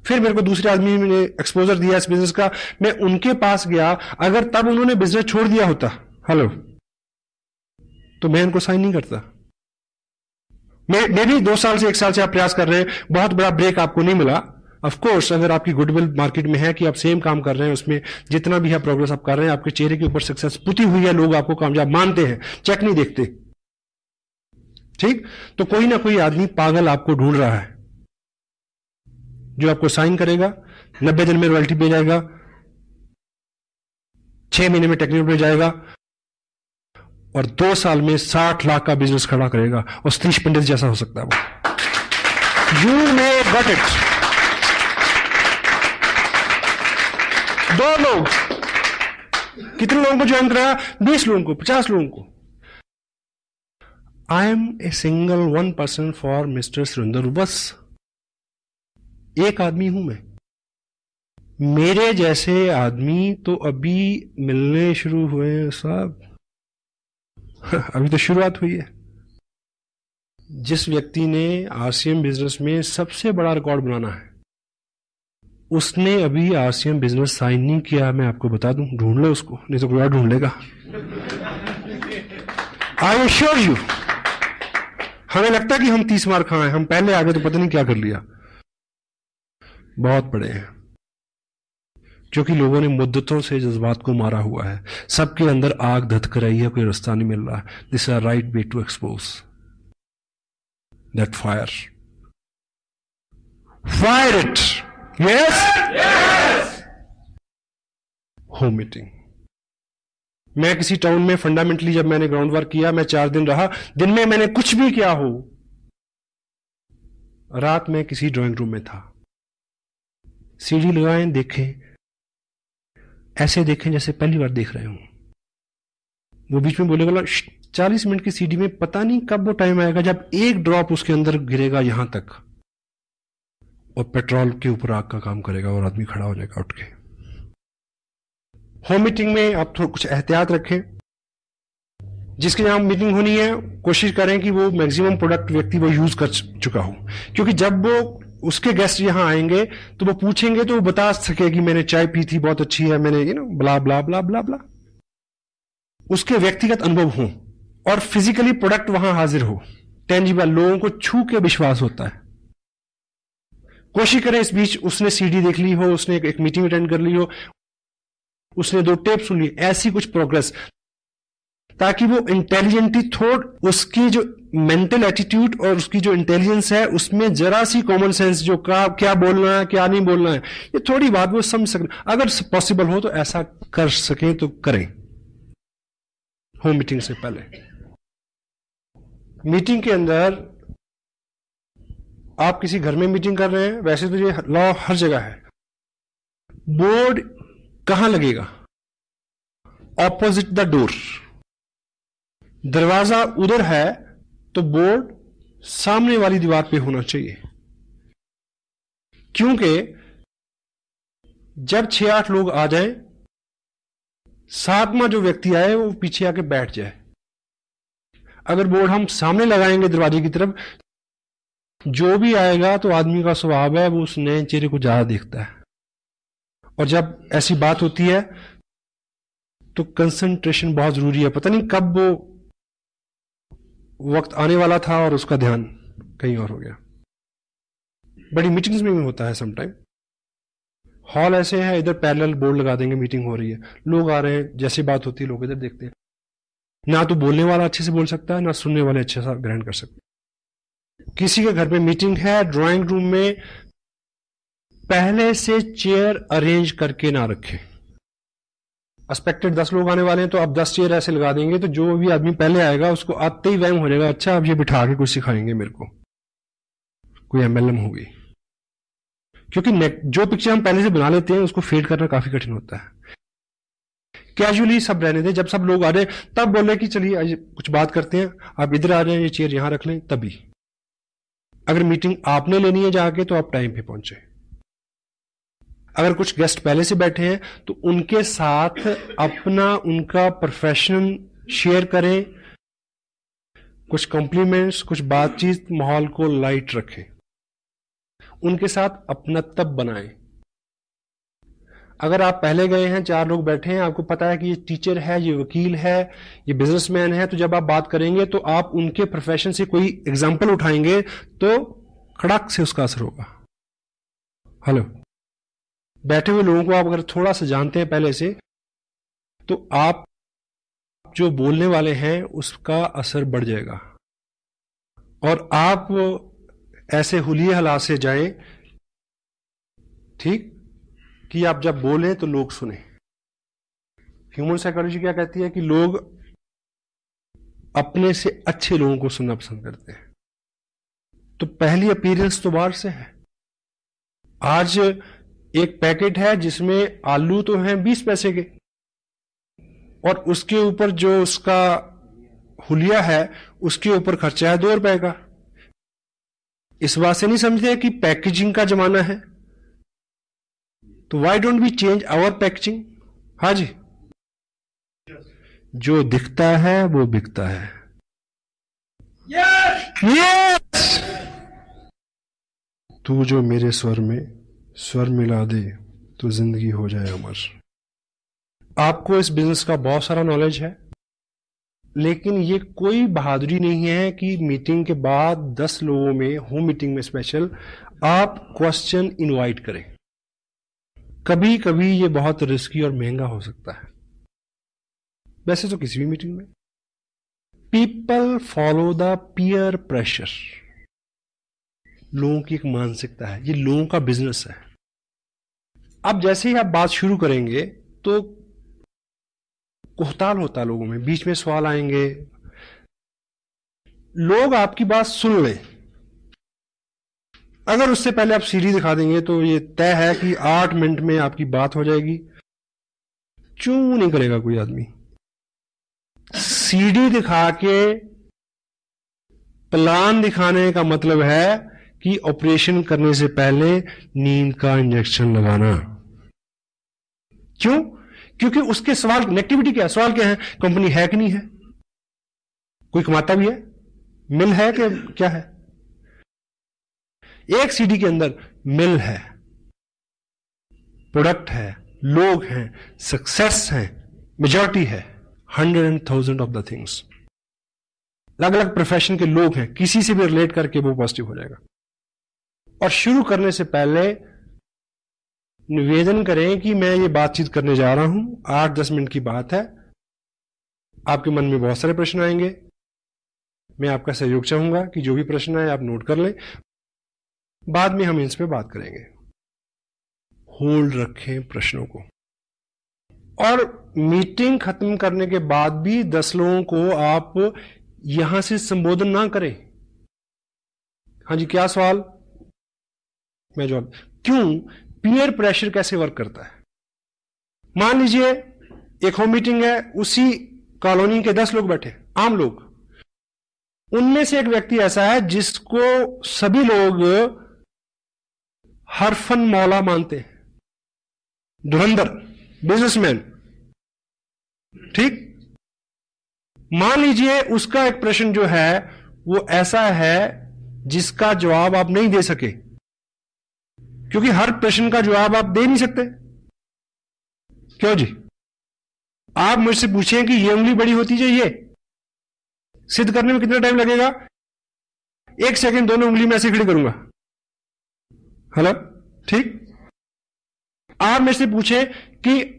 फिर मेरे को दूसरे आदमी ने एक्सपोजर दिया इस बिजनेस का, मैं उनके पास गया। अगर तब उन्होंने बिजनेस छोड़ दिया होता, हेलो, तो मैं उनको साइन नहीं करता। मैं भी 2 साल से 1 साल से आप प्रयास कर रहे हैं, बहुत बड़ा ब्रेक आपको नहीं मिला। ऑफ कोर्स अगर आपकी गुडविल मार्केट में है कि आप सेम काम कर रहे हैं, उसमें जितना भी है प्रोग्रेस आप कर रहे हैं, आपके चेहरे के ऊपर सक्सेस पुती हुई है, लोग आपको कामयाब मानते हैं, चेक नहीं देखते, ठीक। तो कोई ना कोई आदमी पागल आपको ढूंढ रहा है जो आपको साइन करेगा, 90 दिन में रॉयल्टी पे जाएगा, 6 महीने में टेक्निकल पे जाएगा और 2 साल में 60 लाख का बिजनेस खड़ा करेगा और सतीश पंडित जैसा हो सकता है वो। You may got it. 2 लोग, कितने लोगों को ज्वाइन कराया? 20 लोगों को, 50 लोगों को। I am a single 1 person for mister Surendra. बस एक आदमी हूं मैं। मेरे जैसे आदमी तो अभी मिलने शुरू हुए हैं साहब। अभी तो शुरुआत हुई है। जिस व्यक्ति ने आरसीएम बिजनेस में सबसे बड़ा रिकॉर्ड बनाना है, उसने अभी आरसीएम बिजनेस साइन नहीं किया। मैं आपको बता दूं, ढूंढ लो उसको, नहीं तो कोई और ढूंढ लेगा। I assure you. हमें लगता है कि हम 30 मार खाए, हम पहले आगे तो पता नहीं क्या कर लिया। बहुत बड़े हैं, क्योंकि लोगों ने मुद्दतों से जज्बात को मारा हुआ है। सबके अंदर आग धधक रही है, कोई रास्ता नहीं मिल रहा। This is right way to expose that fire. Fire it. Yes. Home meeting. मैं किसी टाउन में फंडामेंटली जब मैंने ग्राउंड वर्क किया, मैं 4 दिन रहा। दिन में मैंने कुछ भी किया हो, रात में किसी ड्राइंग रूम में था। सीढ़ी लगाएं, देखें, ऐसे देखें जैसे पहली बार देख रहे हो। वो बीच में बोलेगा 40 मिनट की सीढ़ी में पता नहीं कब वो टाइम आएगा जब एक ड्रॉप उसके अंदर गिरेगा यहां तक और पेट्रोल के ऊपर आग का काम करेगा और आदमी खड़ा हो जाएगा उठ के। होम मीटिंग में आप थोड़ा कुछ एहतियात रखें। जिसके यहां मीटिंग होनी है, कोशिश करें कि वो मैक्सिमम प्रोडक्ट व्यक्ति वो यूज कर चुका हो, क्योंकि जब वो उसके गेस्ट यहां आएंगे तो वो पूछेंगे तो वो बता सके कि मैंने चाय पी थी, बहुत अच्छी है, मैंने ब्ला ब्ला ब्ला ब्ला ब्ला। उसके व्यक्तिगत अनुभव हो और फिजिकली प्रोडक्ट वहां हाजिर हो, टेंजिबल, लोगों को छू के विश्वास होता है। कोशिश करें इस बीच उसने सीडी देख ली हो, उसने एक मीटिंग अटेंड कर ली हो, उसने 2 टेप सुन ली, ऐसी कुछ प्रोग्रेस, ताकि वो इंटेलिजेंटली थोड़ा, उसकी जो मेंटल एटीट्यूड और उसकी जो इंटेलिजेंस है उसमें जरा सी कॉमन सेंस, जो क्या बोलना है क्या नहीं बोलना है, ये थोड़ी बात वो समझ सकें। अगर पॉसिबल हो तो ऐसा कर सकें तो करें होम मीटिंग से पहले। मीटिंग के अंदर आप किसी घर में मीटिंग कर रहे हैं, वैसे तो ये लॉ हर जगह है। बोर्ड कहां लगेगा? Opposite the door. दरवाजा उधर है तो बोर्ड सामने वाली दीवार पे होना चाहिए, क्योंकि जब 6-8 लोग आ जाएं, 7वां जो व्यक्ति आए वो पीछे आके बैठ जाए। अगर बोर्ड हम सामने लगाएंगे दरवाजे की तरफ, जो भी आएगा तो आदमी का स्वभाव है वो उस नए चेहरे को ज्यादा देखता है, और जब ऐसी बात होती है तो कंसंट्रेशन बहुत जरूरी है। पता नहीं कब वो वक्त आने वाला था और उसका ध्यान कहीं और हो गया। बड़ी मीटिंग्स में भी होता है समटाइम। हॉल ऐसे है, इधर पैरेलल बोर्ड लगा देंगे, मीटिंग हो रही है, लोग आ रहे हैं, जैसी बात होती है लोग इधर देखते हैं। ना तो बोलने वाला अच्छे से बोल सकता है, ना सुनने वाले अच्छे से ग्रहण कर सकते हैं। किसी के घर पे मीटिंग है, ड्राइंग रूम में पहले से चेयर अरेंज करके ना रखें। एक्सपेक्टेड 10 लोग आने वाले हैं तो आप 10 चेयर ऐसे लगा देंगे तो जो भी आदमी पहले आएगा उसको आते ही वहम हो जाएगा, अच्छा अब ये बिठा के कुछ सिखाएंगे मेरे को, कोई एमएलएम होगी। क्योंकि जो पिक्चर हम पहले से बना लेते हैं उसको फेड करना काफी कठिन होता है। कैजुअली सब रहने दें, जब सब लोग आ रहे तब बोले कि चलिए कुछ बात करते हैं, आप इधर आ रहे हैं, ये चेयर यहां रख लें, तभी। अगर मीटिंग आपने लेनी है जाके तो आप टाइम पे पहुंचे। अगर कुछ गेस्ट पहले से बैठे हैं तो उनके साथ अपना उनका प्रोफेशन शेयर करें, कुछ कॉम्प्लीमेंट्स, कुछ बातचीत, माहौल को लाइट रखें, उनके साथ अपनत्व बनाएं। अगर आप पहले गए हैं, 4 लोग बैठे हैं, आपको पता है कि ये टीचर है, ये वकील है, ये बिजनेसमैन है, तो जब आप बात करेंगे तो आप उनके प्रोफेशन से कोई एग्जाम्पल उठाएंगे तो खड़क से उसका असर होगा। हेलो, बैठे हुए लोगों को आप अगर थोड़ा सा जानते हैं पहले से, तो आप जो बोलने वाले हैं उसका असर बढ़ जाएगा और आप ऐसे हुलिये हालात से जाएं, ठीक, कि आप जब बोलें तो लोग सुने। ह्यूमन साइकोलॉजी क्या कहती है कि लोग अपने से अच्छे लोगों को सुनना पसंद करते हैं। तो पहली अपीयरेंस तो बाहर से है। आज एक पैकेट है जिसमें आलू तो हैं 20 पैसे के और उसके ऊपर जो उसका हुलिया है उसके ऊपर खर्चा है 2 रुपए का। इस बात से नहीं समझते कि पैकेजिंग का जमाना है, तो why don't we change our packaging. हाँ जी, जो दिखता है वो बिकता है। यस, तू जो मेरे स्वर में स्वर मिला दे तो जिंदगी हो जाए अमर। आपको इस बिजनेस का बहुत सारा नॉलेज है, लेकिन ये कोई बहादुरी नहीं है कि मीटिंग के बाद 10 लोगों में, होम मीटिंग में स्पेशल, आप क्वेश्चन इनवाइट करें। कभी कभी ये बहुत रिस्की और महंगा हो सकता है, वैसे तो किसी भी मीटिंग में। People follow the peer pressure. लोगों की एक मानसिकता है, ये लोगों का बिजनेस है। अब जैसे ही आप बात शुरू करेंगे तो कोहताल होता है लोगों में, बीच में सवाल आएंगे, लोग आपकी बात सुन लें। अगर उससे पहले आप सीढ़ी दिखा देंगे तो ये तय है कि 8 मिनट में आपकी बात हो जाएगी। चूं नहीं करेगा कोई आदमी। सीढ़ी दिखा के प्लान दिखाने का मतलब है कि ऑपरेशन करने से पहले नींद का इंजेक्शन लगाना। क्यों? क्योंकि उसके सवाल, नेगेटिविटी क्या है, सवाल क्या है, कंपनी है कि नहीं है, कोई कमाता भी है, मिल है कि क्या है। एक सीडी के अंदर मिल है, प्रोडक्ट है, लोग हैं, सक्सेस है, मेजॉरिटी है, 100,000 ऑफ द थिंग्स। अलग अलग प्रोफेशन के लोग हैं, किसी से भी रिलेट करके वो पॉजिटिव हो जाएगा। और शुरू करने से पहले निवेदन करें कि मैं ये बातचीत करने जा रहा हूं, 8-10 मिनट की बात है, आपके मन में बहुत सारे प्रश्न आएंगे, मैं आपका सहयोग चाहूंगा कि जो भी प्रश्न आए आप नोट कर लें, बाद में हम इस पे बात करेंगे। होल्ड रखें प्रश्नों को, और मीटिंग खत्म करने के बाद भी 10 लोगों को आप यहां से संबोधन ना करें। हाँ जी, क्या सवाल, मैं जवाब। क्यों? पीयर प्रेशर कैसे वर्क करता है। मान लीजिए एक होम मीटिंग है, उसी कॉलोनी के 10 लोग बैठे, आम लोग, उनमें से एक व्यक्ति ऐसा है जिसको सभी लोग हरफन मौला मानते हैं, धुरंधर बिजनेसमैन, ठीक। मान लीजिए उसका एक प्रश्न जो है वो ऐसा है जिसका जवाब आप नहीं दे सके, क्योंकि हर प्रश्न का जवाब आप दे नहीं सकते। क्यों जी? आप मुझसे पूछें कि ये उंगली बड़ी होती चाहिए, सिद्ध करने में कितना टाइम लगेगा? 1 सेकंड, दोनों उंगली में ऐसे खड़ी करूंगा। हेलो, ठीक। आप मेरे से पूछे कि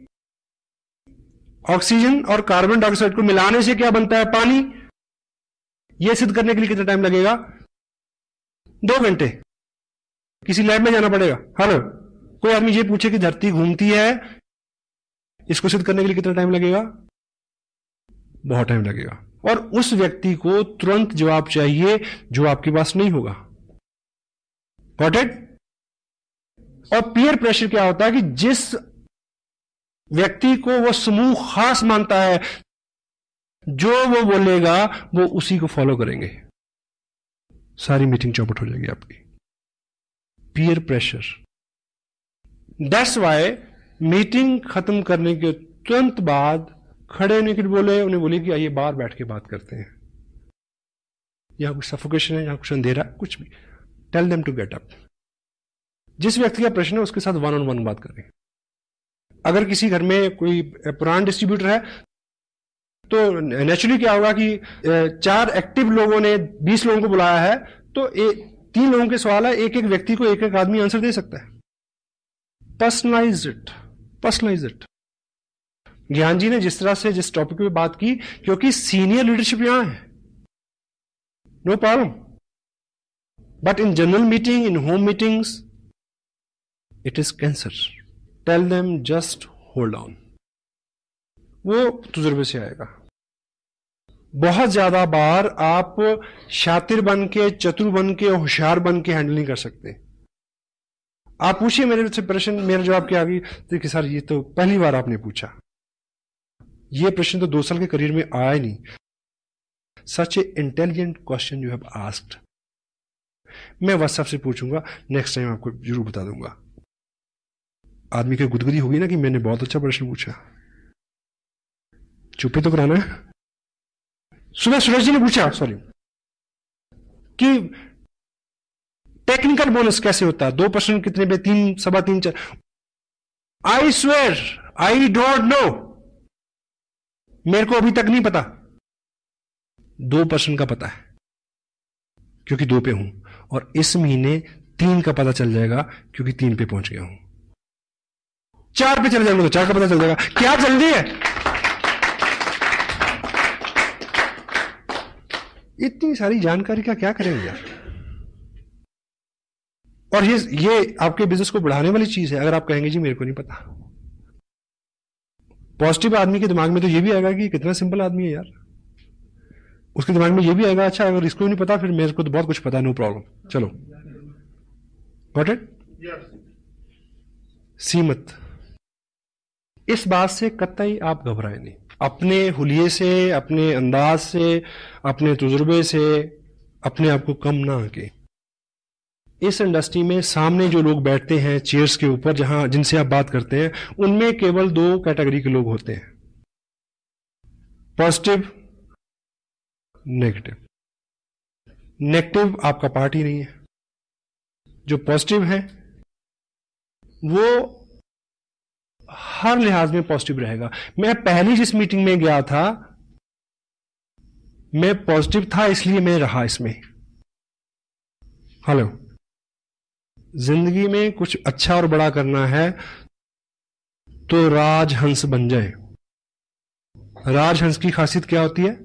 ऑक्सीजन और कार्बन डाइऑक्साइड को मिलाने से क्या बनता है? पानी। यह सिद्ध करने के लिए कितना टाइम लगेगा? 2 घंटे। किसी लैब में जाना पड़ेगा। हेलो, कोई आदमी ये पूछे कि धरती घूमती है, इसको सिद्ध करने के लिए कितना टाइम लगेगा? बहुत टाइम लगेगा। और उस व्यक्ति को तुरंत जवाब चाहिए जो आपके पास नहीं होगा। Got it? और पीयर प्रेशर क्या होता है कि जिस व्यक्ति को वो समूह खास मानता है, जो वो बोलेगा वो उसी को फॉलो करेंगे, सारी मीटिंग चौपट हो जाएगी आपकी। Peer pressure. That's why meeting खत्म करने के तुरंत बाद खड़े होने के लिए बोले, उन्हें बोले कि आइए बाहर बैठ के बात करते हैं, यहां कुछ सफोकेशन है, यहां कुछ अंधेरा, कुछ भी। Tell them to get up. जिस व्यक्ति का प्रश्न है उसके साथ वन ऑन वन बात करें। अगर किसी घर में कोई पुराना डिस्ट्रीब्यूटर है तो नेचुरली क्या होगा कि 4 एक्टिव लोगों ने 20 लोगों को बुलाया है, तो 3 लोगों के सवाल है, एक एक व्यक्ति को एक एक आदमी आंसर दे सकता है। Personalize it, personalize it. Gyan ji ने जिस तरह से जिस टॉपिक पे बात की, क्योंकि सीनियर लीडरशिप यहां है, no problem, but in general meeting, in home meetings, it is cancer. Tell them just hold on. वो तजुर्बे से आएगा। बहुत ज्यादा बार आप शातिर बन के, चतुर बन के, होशियार बन के हैंडल नहीं कर सकते। आप पूछिए मेरे से प्रश्न, मेरा जवाब क्या आ गई, देखिए सर ये तो पहली बार आपने पूछा, ये प्रश्न तो 2 साल के करियर में आया ही नहीं। Such a intelligent question you have asked. मैं व्हाट्सएप से पूछूंगा, नेक्स्ट टाइम आपको जरूर बता दूंगा। आदमी की गुदगुदी होगी ना कि मैंने बहुत अच्छा प्रश्न पूछा, चुप्पी तो कराना है। सुबह सूरज जी ने पूछा, सॉरी, कि टेक्निकल बोनस कैसे होता है, 2 प्रश्न कितने पे, 3, सवा 3, 4। I swear I don't know, मेरे को अभी तक नहीं पता। 2 प्रश्न का पता है क्योंकि 2 पे हूं, और इस महीने 3 का पता चल जाएगा क्योंकि 3 पे पहुंच गया हूं। 4 पे चले जाएंगे तो 4 का पता चल जाएगा। क्या जल्दी है, इतनी सारी जानकारी का क्या करेंगे यार। और ये आपके बिजनेस को बढ़ाने वाली चीज है। अगर आप कहेंगे जी मेरे को नहीं पता, पॉजिटिव आदमी के दिमाग में तो ये भी आएगा कि कितना सिंपल आदमी है यार। उसके दिमाग में ये भी आएगा, अच्छा अगर इसको नहीं पता फिर मेरे को तो बहुत कुछ पता है, नो प्रॉब्लम, चलो। Got it? सीमत। इस बात से कतई आप घबराए नहीं। अपने हुलिये से, अपने अंदाज से, अपने तजुर्बे से अपने आप को कम ना आके। इस इंडस्ट्री में सामने जो लोग बैठते हैं चेयर्स के ऊपर, जहां जिनसे आप बात करते हैं, उनमें केवल 2 कैटेगरी के लोग होते हैं, पॉजिटिव, नेगेटिव। नेगेटिव आपका पार्ट ही नहीं है। जो पॉजिटिव है वो हर लिहाज में पॉजिटिव रहेगा। मैं पहली जिस मीटिंग में गया था, मैं पॉजिटिव था इसलिए मैं रहा इसमें। हेलो, जिंदगी में कुछ अच्छा और बड़ा करना है तो राजहंस बन जाए। राजहंस की खासियत क्या होती है?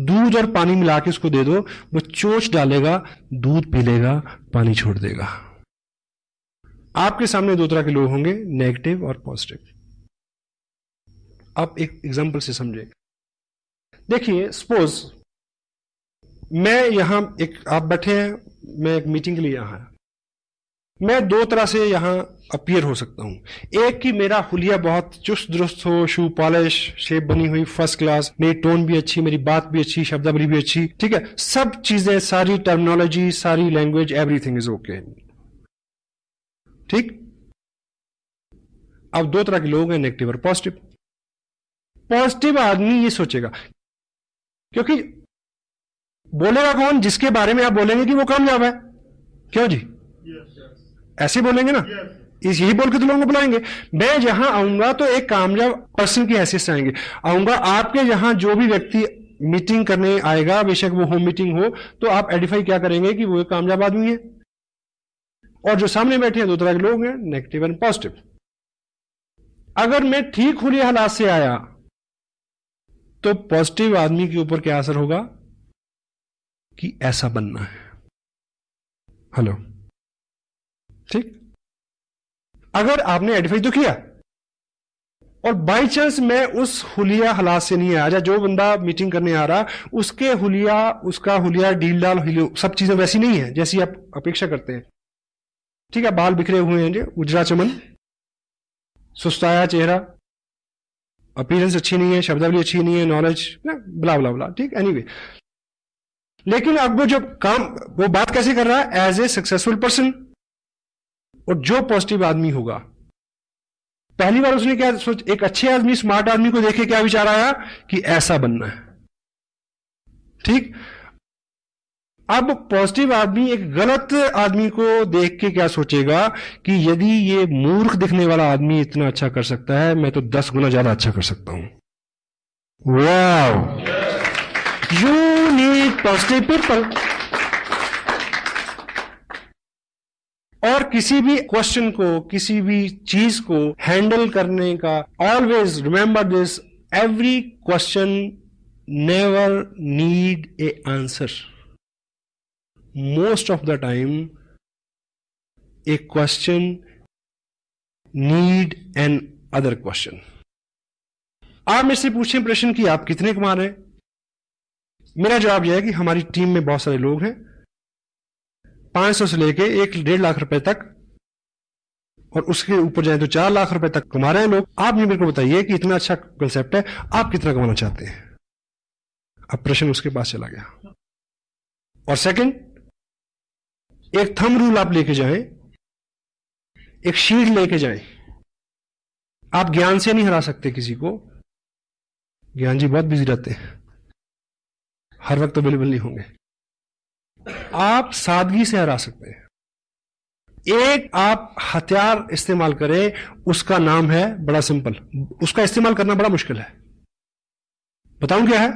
दूध और पानी मिला के उसको दे दो, वो चोंच डालेगा, दूध पी लेगा, पानी छोड़ देगा। आपके सामने 2 तरह के लोग होंगे, नेगेटिव और पॉजिटिव। आप एक एग्जांपल से समझे। देखिए, सपोज मैं यहां आप बैठे हैं, मैं एक मीटिंग के लिए यहां आया। मैं 2 तरह से यहां अपीयर हो सकता हूं। एक कि मेरा हुलिया बहुत चुस्त दुरुस्त हो, शू पॉलिश, शेप बनी हुई फर्स्ट क्लास, मेरी टोन भी अच्छी, मेरी बात भी अच्छी, शब्दावली भी अच्छी, ठीक है, सब चीजें, सारी टर्मिनोलॉजी, सारी लैंग्वेज, एवरीथिंग इज ओके, ठीक। अब 2 तरह के लोग हैं, नेगेटिव और पॉजिटिव। पॉजिटिव आदमी ये सोचेगा, क्योंकि बोलेगा कौन? जिसके बारे में आप बोलेंगे कि वो कामयाब है। क्यों जी? ऐसे बोलेंगे ना, यही बोल के तो लोगों को बुलाएंगे। मैं जहां आऊंगा तो एक कामयाब पर्सन की हैसियत से आऊंगा। आपके यहां जो भी व्यक्ति मीटिंग करने आएगा, बेशक वो होम मीटिंग हो, तो आप आइडेंटिफाई क्या करेंगे कि वो एक कामयाब आदमी है। और जो सामने बैठे हैं 2 तरह के लोग हैं, नेगेटिव एंड पॉजिटिव। अगर मैं ठीक हुलिया हालात से आया तो पॉजिटिव आदमी के ऊपर क्या असर होगा कि ऐसा बनना है। हेलो, ठीक। अगर आपने आइडेंटिफाई तो किया और बाई चांस मैं उस हुलिया हालात से नहीं आया, जो बंदा मीटिंग करने आ रहा उसके हुलिया, उसका हुलिया डील डाल, सब चीजें वैसी नहीं है जैसी आप अपेक्षा करते हैं, ठीक है, बाल बिखरे हुए हैं, उजरा चमन, सुस्ताया चेहरा, अपीयरेंस अच्छी नहीं है, शब्दावली अच्छी नहीं है, नॉलेज ब्ला ब्ला ब्ला, ठीक, एनीवे। लेकिन अब वो जो काम, वो बात कैसे कर रहा है? As a successful person. और जो पॉजिटिव आदमी होगा, पहली बार उसने क्या सोच, एक अच्छे आदमी, स्मार्ट आदमी को देखे क्या विचार आया कि ऐसा बनना है, ठीक। अब पॉजिटिव आदमी एक गलत आदमी को देख के क्या सोचेगा कि यदि ये मूर्ख दिखने वाला आदमी इतना अच्छा कर सकता है, मैं तो 10 गुना ज्यादा अच्छा कर सकता हूं। वाव, यू नीड पॉजिटिव पीपल। और किसी भी क्वेश्चन को, किसी भी चीज को हैंडल करने का, always remember this, every question never need A answer. Most of the time, a question need an other question. आप मेरे से पूछें प्रश्न कि आप कितने कमा रहे हैं, मेरा जवाब यह है कि हमारी टीम में बहुत सारे लोग हैं, 500 से लेके 1-1.5 लाख रुपए तक, और उसके ऊपर जाए तो 4 लाख रुपए तक कमा रहे हैं लोग। आप मेरे को बताइए कि इतना अच्छा कंसेप्ट है, आप कितना कमाना चाहते हैं? अब प्रश्न उसके पास चला गया। और सेकंड, एक थंब रूल आप लेके जाएं, एक शीट लेके जाएं। आप ज्ञान से नहीं हरा सकते किसी को, ज्ञान जी बहुत बिजी रहते हैं, हर वक्त अवेलेबल नहीं होंगे। आप सादगी से हरा सकते हैं। एक आप हथियार इस्तेमाल करें, उसका नाम है, बड़ा सिंपल, उसका इस्तेमाल करना बड़ा मुश्किल है। बताऊं क्या है?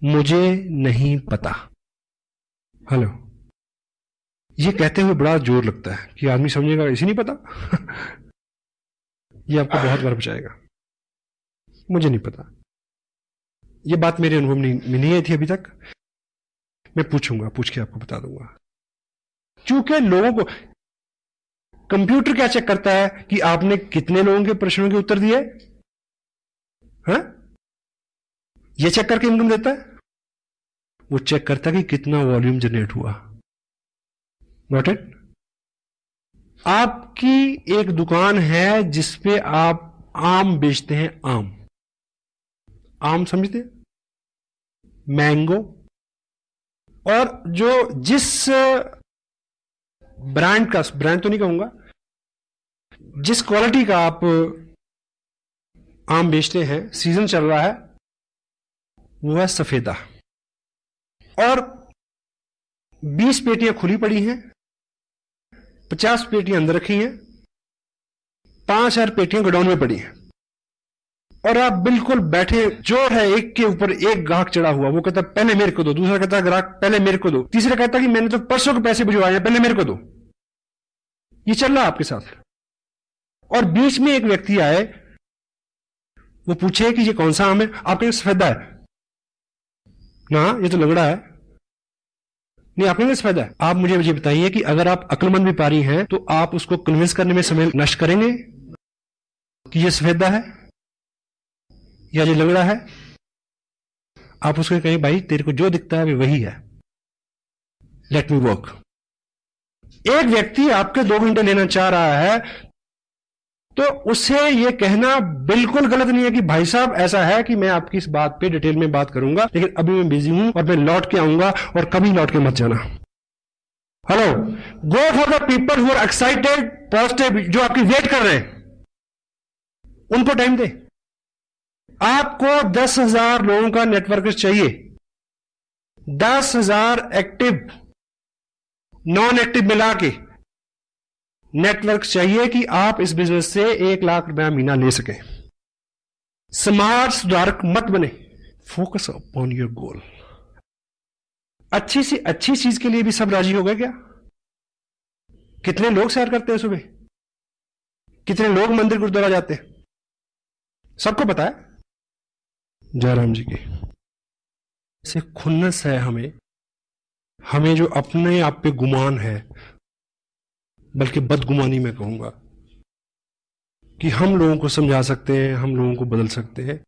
मुझे नहीं पता। हेलो, ये कहते हुए बड़ा जोर लगता है कि आदमी समझेगा इसे नहीं पता। ये आपको बहुत बार बचाएगा, मुझे नहीं पता। ये बात मेरे अनुभव में नहीं आई थी अभी तक, मैं पूछूंगा, पूछ के आपको बता दूंगा। क्योंकि लोगों को कंप्यूटर क्या चेक करता है कि आपने कितने लोगों के प्रश्नों के उत्तर दिए, हाँ? ये चेक करके इनकम देता है। वो चेक करता है कि कितना वॉल्यूम जनरेट हुआ। Not it? आपकी एक दुकान है जिसपे आप आम बेचते हैं, आम समझते हैं, मैंगो, और जो जिस ब्रांड का, ब्रांड तो नहीं कहूंगा, जिस क्वालिटी का आप आम बेचते हैं, सीजन चल रहा है, वो है सफेदा। और 20 पेटियां खुली पड़ी हैं, 50 पेटियां अंदर रखी हैं, 5000 पेटियां गोडाउन में पड़ी हैं, और आप बिल्कुल बैठे, जो है एक के ऊपर एक ग्राहक चढ़ा हुआ। वो कहता पहले मेरे को दो, दूसरा कहता ग्राहक पहले मेरे को दो, तीसरा कहता कि मैंने तो परसों के पैसे भिजवाए हैं, पहले मेरे को दो। ये चल रहा है आपके साथ। और बीच में एक व्यक्ति आए, वो पूछे कि ये कौन सा आम है? आप कहेंगे सफेदा है ना, ये तो लंगड़ा है। नहीं, आप कहेंगे सफेदा है। आप मुझे ये बताइए कि अगर आप अक्लमंद व्यापारी हैं तो आप उसको कन्विंस करने में समय नष्ट करेंगे कि ये सफेदा है या ये लंगड़ा है? आप उसको कहें भाई तेरे को जो दिखता है वे वही है, लेट मी वर्क। एक व्यक्ति आपके 2 घंटे लेना चाह रहा है तो उससे यह कहना बिल्कुल गलत नहीं है कि भाई साहब ऐसा है कि मैं आपकी इस बात पे डिटेल में बात करूंगा, लेकिन अभी मैं बिजी हूं और मैं लौट के आऊंगा, और कभी लौट के मत जाना। Hello, go for the people who are excited, positive, जो आपकी वेट कर रहे हैं, उनको टाइम दे। आपको 10,000 लोगों का नेटवर्क चाहिए, 10,000 एक्टिव नॉन एक्टिव मिला के नेटवर्क चाहिए कि आप इस बिजनेस से 1 लाख रुपया महीना ले सकें। स्मार्ट सुधारक मत बने, फोकस अपॉन योर गोल। अच्छी सी अच्छी चीज के लिए भी सब राजी हो गए क्या? कितने लोग सैर करते हैं सुबह, कितने लोग मंदिर गुरुद्वारा जाते हैं, सबको पता है। जयराम जी की से खुन्नस है हमें जो अपने आप पे गुमान है, बल्कि बदगुमानी में कहूंगा, कि हम लोगों को समझा सकते हैं, हम लोगों को बदल सकते हैं।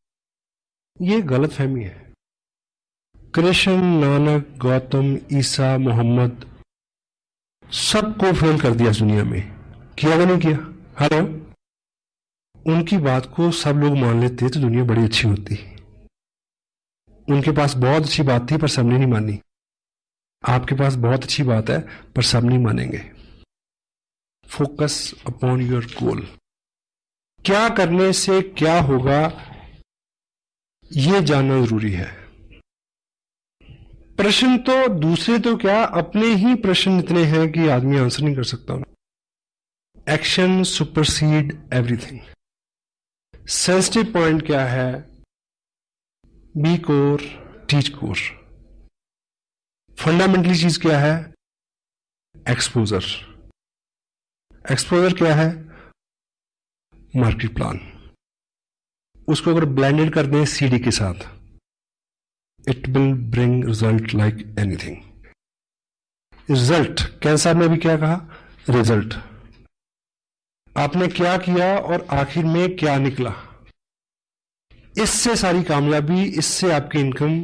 ये गलत फहमी है। कृष्ण, नानक, गौतम, ईसा, मोहम्मद, सबको फेल कर दिया दुनिया में, किया या नहीं किया? हेलो, उनकी बात को सब लोग मान लेते तो दुनिया बड़ी अच्छी होती। उनके पास बहुत अच्छी बात थी पर सबने नहीं मानी। आपके पास बहुत अच्छी बात है पर सब नहीं मानेंगे। Focus upon your goal. क्या करने से क्या होगा यह जानना जरूरी है। प्रश्न तो दूसरे तो क्या, अपने ही प्रश्न इतने हैं कि आदमी आंसर नहीं कर सकता। Action supersede everything. Sensitive point क्या है? Be core, teach core. Fundamentally चीज क्या है? एक्सपोजर। एक्सपोजर क्या है? Market plan. उसको अगर ब्लेंडेड कर दें सीडी के साथ, it will bring result like anything. Result, cancer में भी क्या कहा? रिजल्ट। आपने क्या किया और आखिर में क्या निकला, इससे सारी कामयाबी, इससे आपकी इनकम,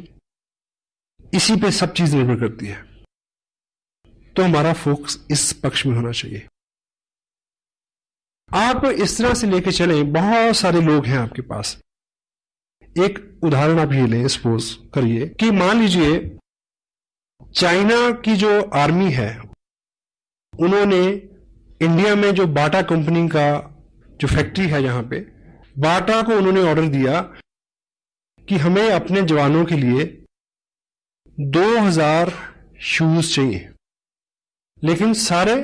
इसी पे सब चीज निर्भर करती है। तो हमारा फोकस इस पक्ष में होना चाहिए। आप इस तरह से लेके चलें, बहुत सारे लोग हैं आपके पास। एक उदाहरण आप ये लें, सपोज करिए कि मान लीजिए चाइना की जो आर्मी है उन्होंने इंडिया में जो बाटा कंपनी का जो फैक्ट्री है, यहां पे बाटा को उन्होंने ऑर्डर दिया कि हमें अपने जवानों के लिए 2000 शूज चाहिए, लेकिन सारे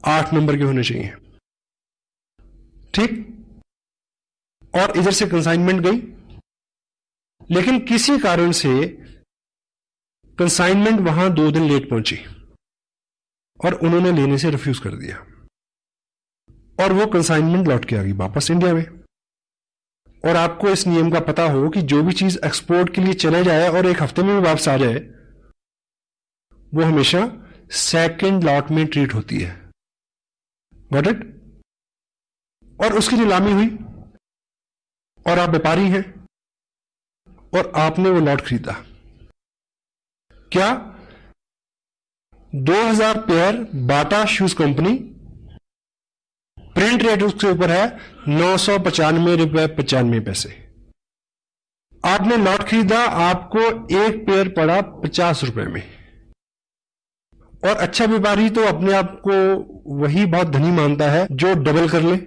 8 नंबर के होने चाहिए। ठीक। और इधर से कंसाइनमेंट गई, लेकिन किसी कारण से कंसाइनमेंट वहां 2 दिन लेट पहुंची और उन्होंने लेने से रिफ्यूज कर दिया, और वो कंसाइनमेंट लौट के आ गई वापस इंडिया में। और आपको इस नियम का पता हो कि जो भी चीज एक्सपोर्ट के लिए चले जाए और 1 हफ्ते में भी वापस आ जाए, वो हमेशा सेकंड लॉट में ट्रीट होती है। Got it? और उसकी नीलामी हुई और आप व्यापारी हैं और आपने वो लॉट खरीदा। क्या? 2000 पेयर बाटा शूज कंपनी, प्रिंट रेट उसके ऊपर है 995 रुपए 95 पैसे। आपने लॉट खरीदा, आपको एक पेयर पड़ा 50 रुपए में। और अच्छा व्यापारी तो अपने आप को वही बहुत धनी मानता है जो डबल कर ले।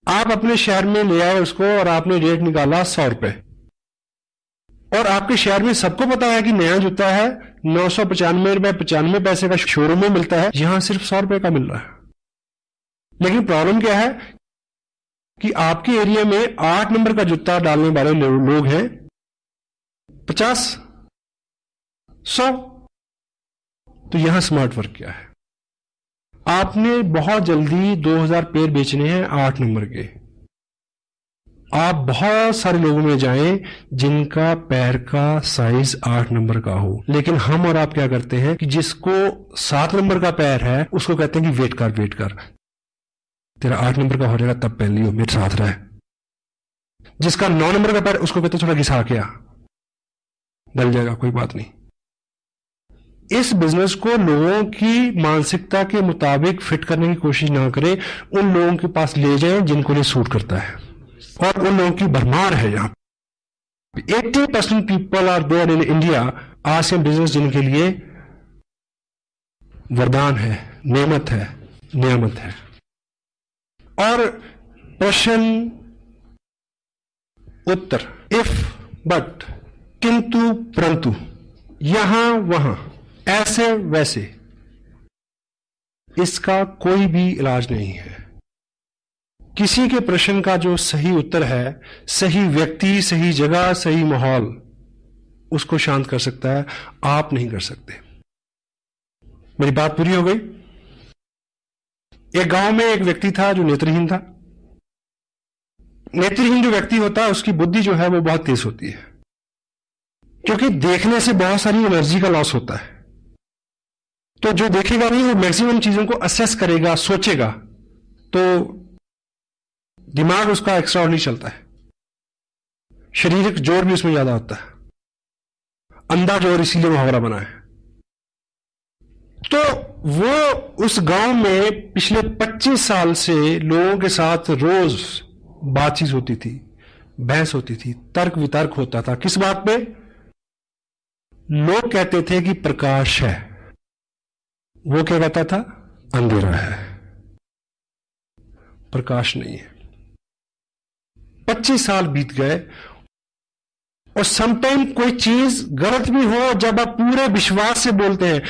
आप अपने शहर में ले आए उसको और आपने रेट निकाला 100 रुपए, और आपके शहर में सबको पता है कि नया जूता है 995 रुपए 95 पैसे का शोरूम में मिलता है, यहां सिर्फ 100 रुपए का मिल रहा है। लेकिन प्रॉब्लम क्या है कि आपके एरिया में 8 नंबर का जूता डालने वाले लोग हैं 50, 100। तो यहां स्मार्ट वर्क क्या है? आपने बहुत जल्दी 2000 पेयर बेचने हैं 8 नंबर के। आप बहुत सारे लोगों में जाएं जिनका पैर का साइज 8 नंबर का हो, लेकिन हम और आप क्या करते हैं कि जिसको 7 नंबर का पैर है उसको कहते हैं कि वेट कर, तेरा 8 नंबर का हो जाएगा तब पहन लियो, मेरे साथ रहे। जिसका 9 नंबर का पैर, उसको कहते हैं थोड़ा घिसा के आ, डल जाएगा, कोई बात नहीं। इस बिजनेस को लोगों की मानसिकता के मुताबिक फिट करने की कोशिश ना करें, उन लोगों के पास ले जाएं जिनको ये सूट करता है, और उन लोगों की भरमार है। यहां 80% people are there in India Asian business, जिनके लिए वरदान है, नेमत है, नियामत है। और प्रश्न उत्तर, इफ, बट, किंतु, परंतु, यहां वहां, ऐसे वैसे, इसका कोई भी इलाज नहीं है। किसी के प्रश्न का जो सही उत्तर है, सही व्यक्ति, सही जगह, सही माहौल उसको शांत कर सकता है, आप नहीं कर सकते। मेरी बात पूरी हो गई? एक गांव में एक व्यक्ति था जो नेत्रहीन था। नेत्रहीन जो व्यक्ति होता है उसकी बुद्धि जो है वो बहुत तेज होती है, क्योंकि देखने से बहुत सारी एनर्जी का लॉस होता है। तो जो देखेगा नहीं वो मैक्सिमम चीजों को असेस करेगा, सोचेगा, तो दिमाग उसका एक्स्ट्राऑर्डिनरी चलता है। शारीरिक जोर भी उसमें ज्यादा होता है, अंधा जोर, इसीलिए मुहावरा बना है। तो वो उस गांव में पिछले 25 साल से लोगों के साथ रोज बातचीत होती थी, बहस होती थी, तर्क वितर्क होता था। किस बात पे? लोग कहते थे कि प्रकाश है, वो क्या कहता था? अंधेरा है, प्रकाश नहीं है। 25 साल बीत गए और समटाइम कोई चीज गलत भी हो, जब आप पूरे विश्वास से बोलते हैं,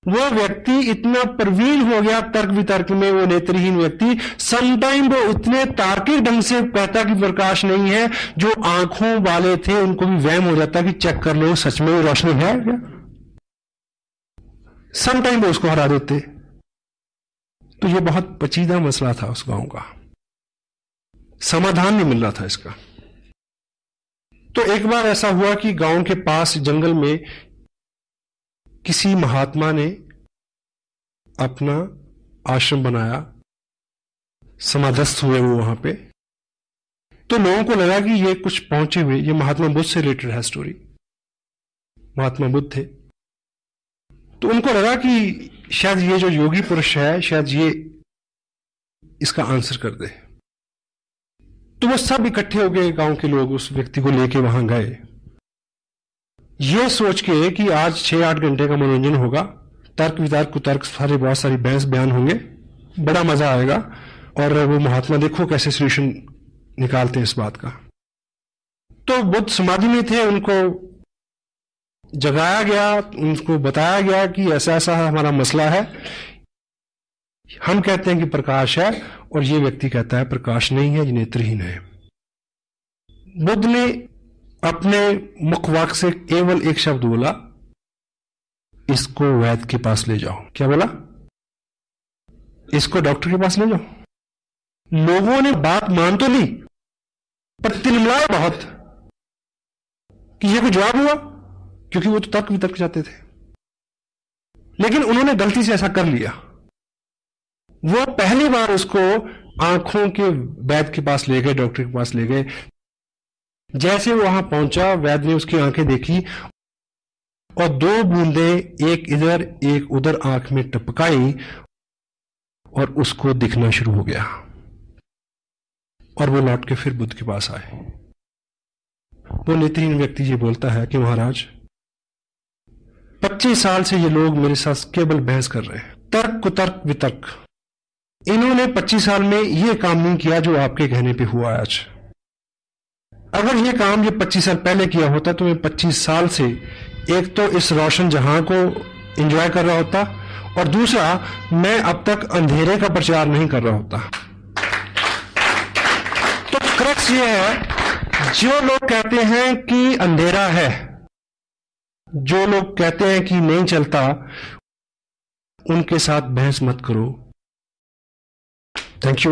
वो व्यक्ति इतना प्रवीण हो गया तर्क वितर्क में, वो नेत्रहीन व्यक्ति, समटाइम वो इतने तार्किक ढंग से कहता कि प्रकाश नहीं है, जो आंखों वाले थे उनको भी वहम हो जाता कि चेक कर लो सच में रोशनी है क्या। समटाइम वो उसको हरा देते। तो ये बहुत पेचीदा मसला था उस गांव का, समाधान नहीं मिल रहा था इसका। तो एक बार ऐसा हुआ कि गांव के पास जंगल में किसी महात्मा ने अपना आश्रम बनाया, समाधस्थ हुए वो वहां पे। तो लोगों को लगा कि ये कुछ पहुंचे हुए, ये महात्मा बुद्ध से रिलेटेड है स्टोरी, महात्मा बुद्ध थे। तो उनको लगा कि शायद ये जो योगी पुरुष है, शायद ये इसका आंसर कर दे। तो वो सब इकट्ठे हो गए, गांव के लोग उस व्यक्ति को लेके वहां गए, ये सोच के कि आज 6-8 घंटे का मनोरंजन होगा, तर्क वितर्क कुतर्क सारे, बहुत सारी बहस बयान होंगे, बड़ा मजा आएगा, और वो महात्मा देखो कैसे सोल्यूशन निकालते हैं इस बात का। तो बुद्ध समाधि में थे, उनको जगाया गया, उनको बताया गया कि ऐसा ऐसा हमारा मसला है, हम कहते हैं कि प्रकाश है और ये व्यक्ति कहता है प्रकाश नहीं है, ये नेत्रहीन है। बुद्ध ने अपने मुखवाक से केवल एक शब्द बोला, इसको वैद्य के पास ले जाओ। क्या बोला? इसको डॉक्टर के पास ले जाओ। लोगों ने बात मान तो ली, पर तिलमिलाया बहुत कि यह कोई जवाब हुआ, क्योंकि वो तो तर्क वितर्क चाहते थे। लेकिन उन्होंने गलती से ऐसा कर लिया। वो पहली बार उसको आंखों के वैद्य के पास ले गए, डॉक्टर के पास ले गए। जैसे वो वहां पहुंचा, वैद्य ने उसकी आंखें देखी और 2 बूंदें एक इधर एक उधर आंख में टपकाई और उसको दिखना शुरू हो गया। और वो लौट के फिर बुद्ध के पास आए। वो नेत्रहीन व्यक्ति ये बोलता है कि महाराज, 25 साल से ये लोग मेरे साथ केवल बहस कर रहे हैं, तर्क कुतर्क वितर्क। इन्होंने 25 साल में ये काम नहीं किया जो आपके कहने पे हुआ आज। अगर ये काम ये 25 साल पहले किया होता तो मैं 25 साल से एक तो इस रोशन जहां को एंजॉय कर रहा होता, और दूसरा मैं अब तक अंधेरे का प्रचार नहीं कर रहा होता। तो क्रक्स ये है, जो लोग कहते हैं कि अंधेरा है, जो लोग कहते हैं कि नहीं चलता, उनके साथ बहस मत करो। Thank you.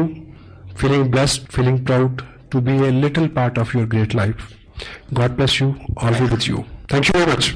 Feeling blessed, feeling proud to be a little part of your great life. God bless you. All good with you. Thank you very much.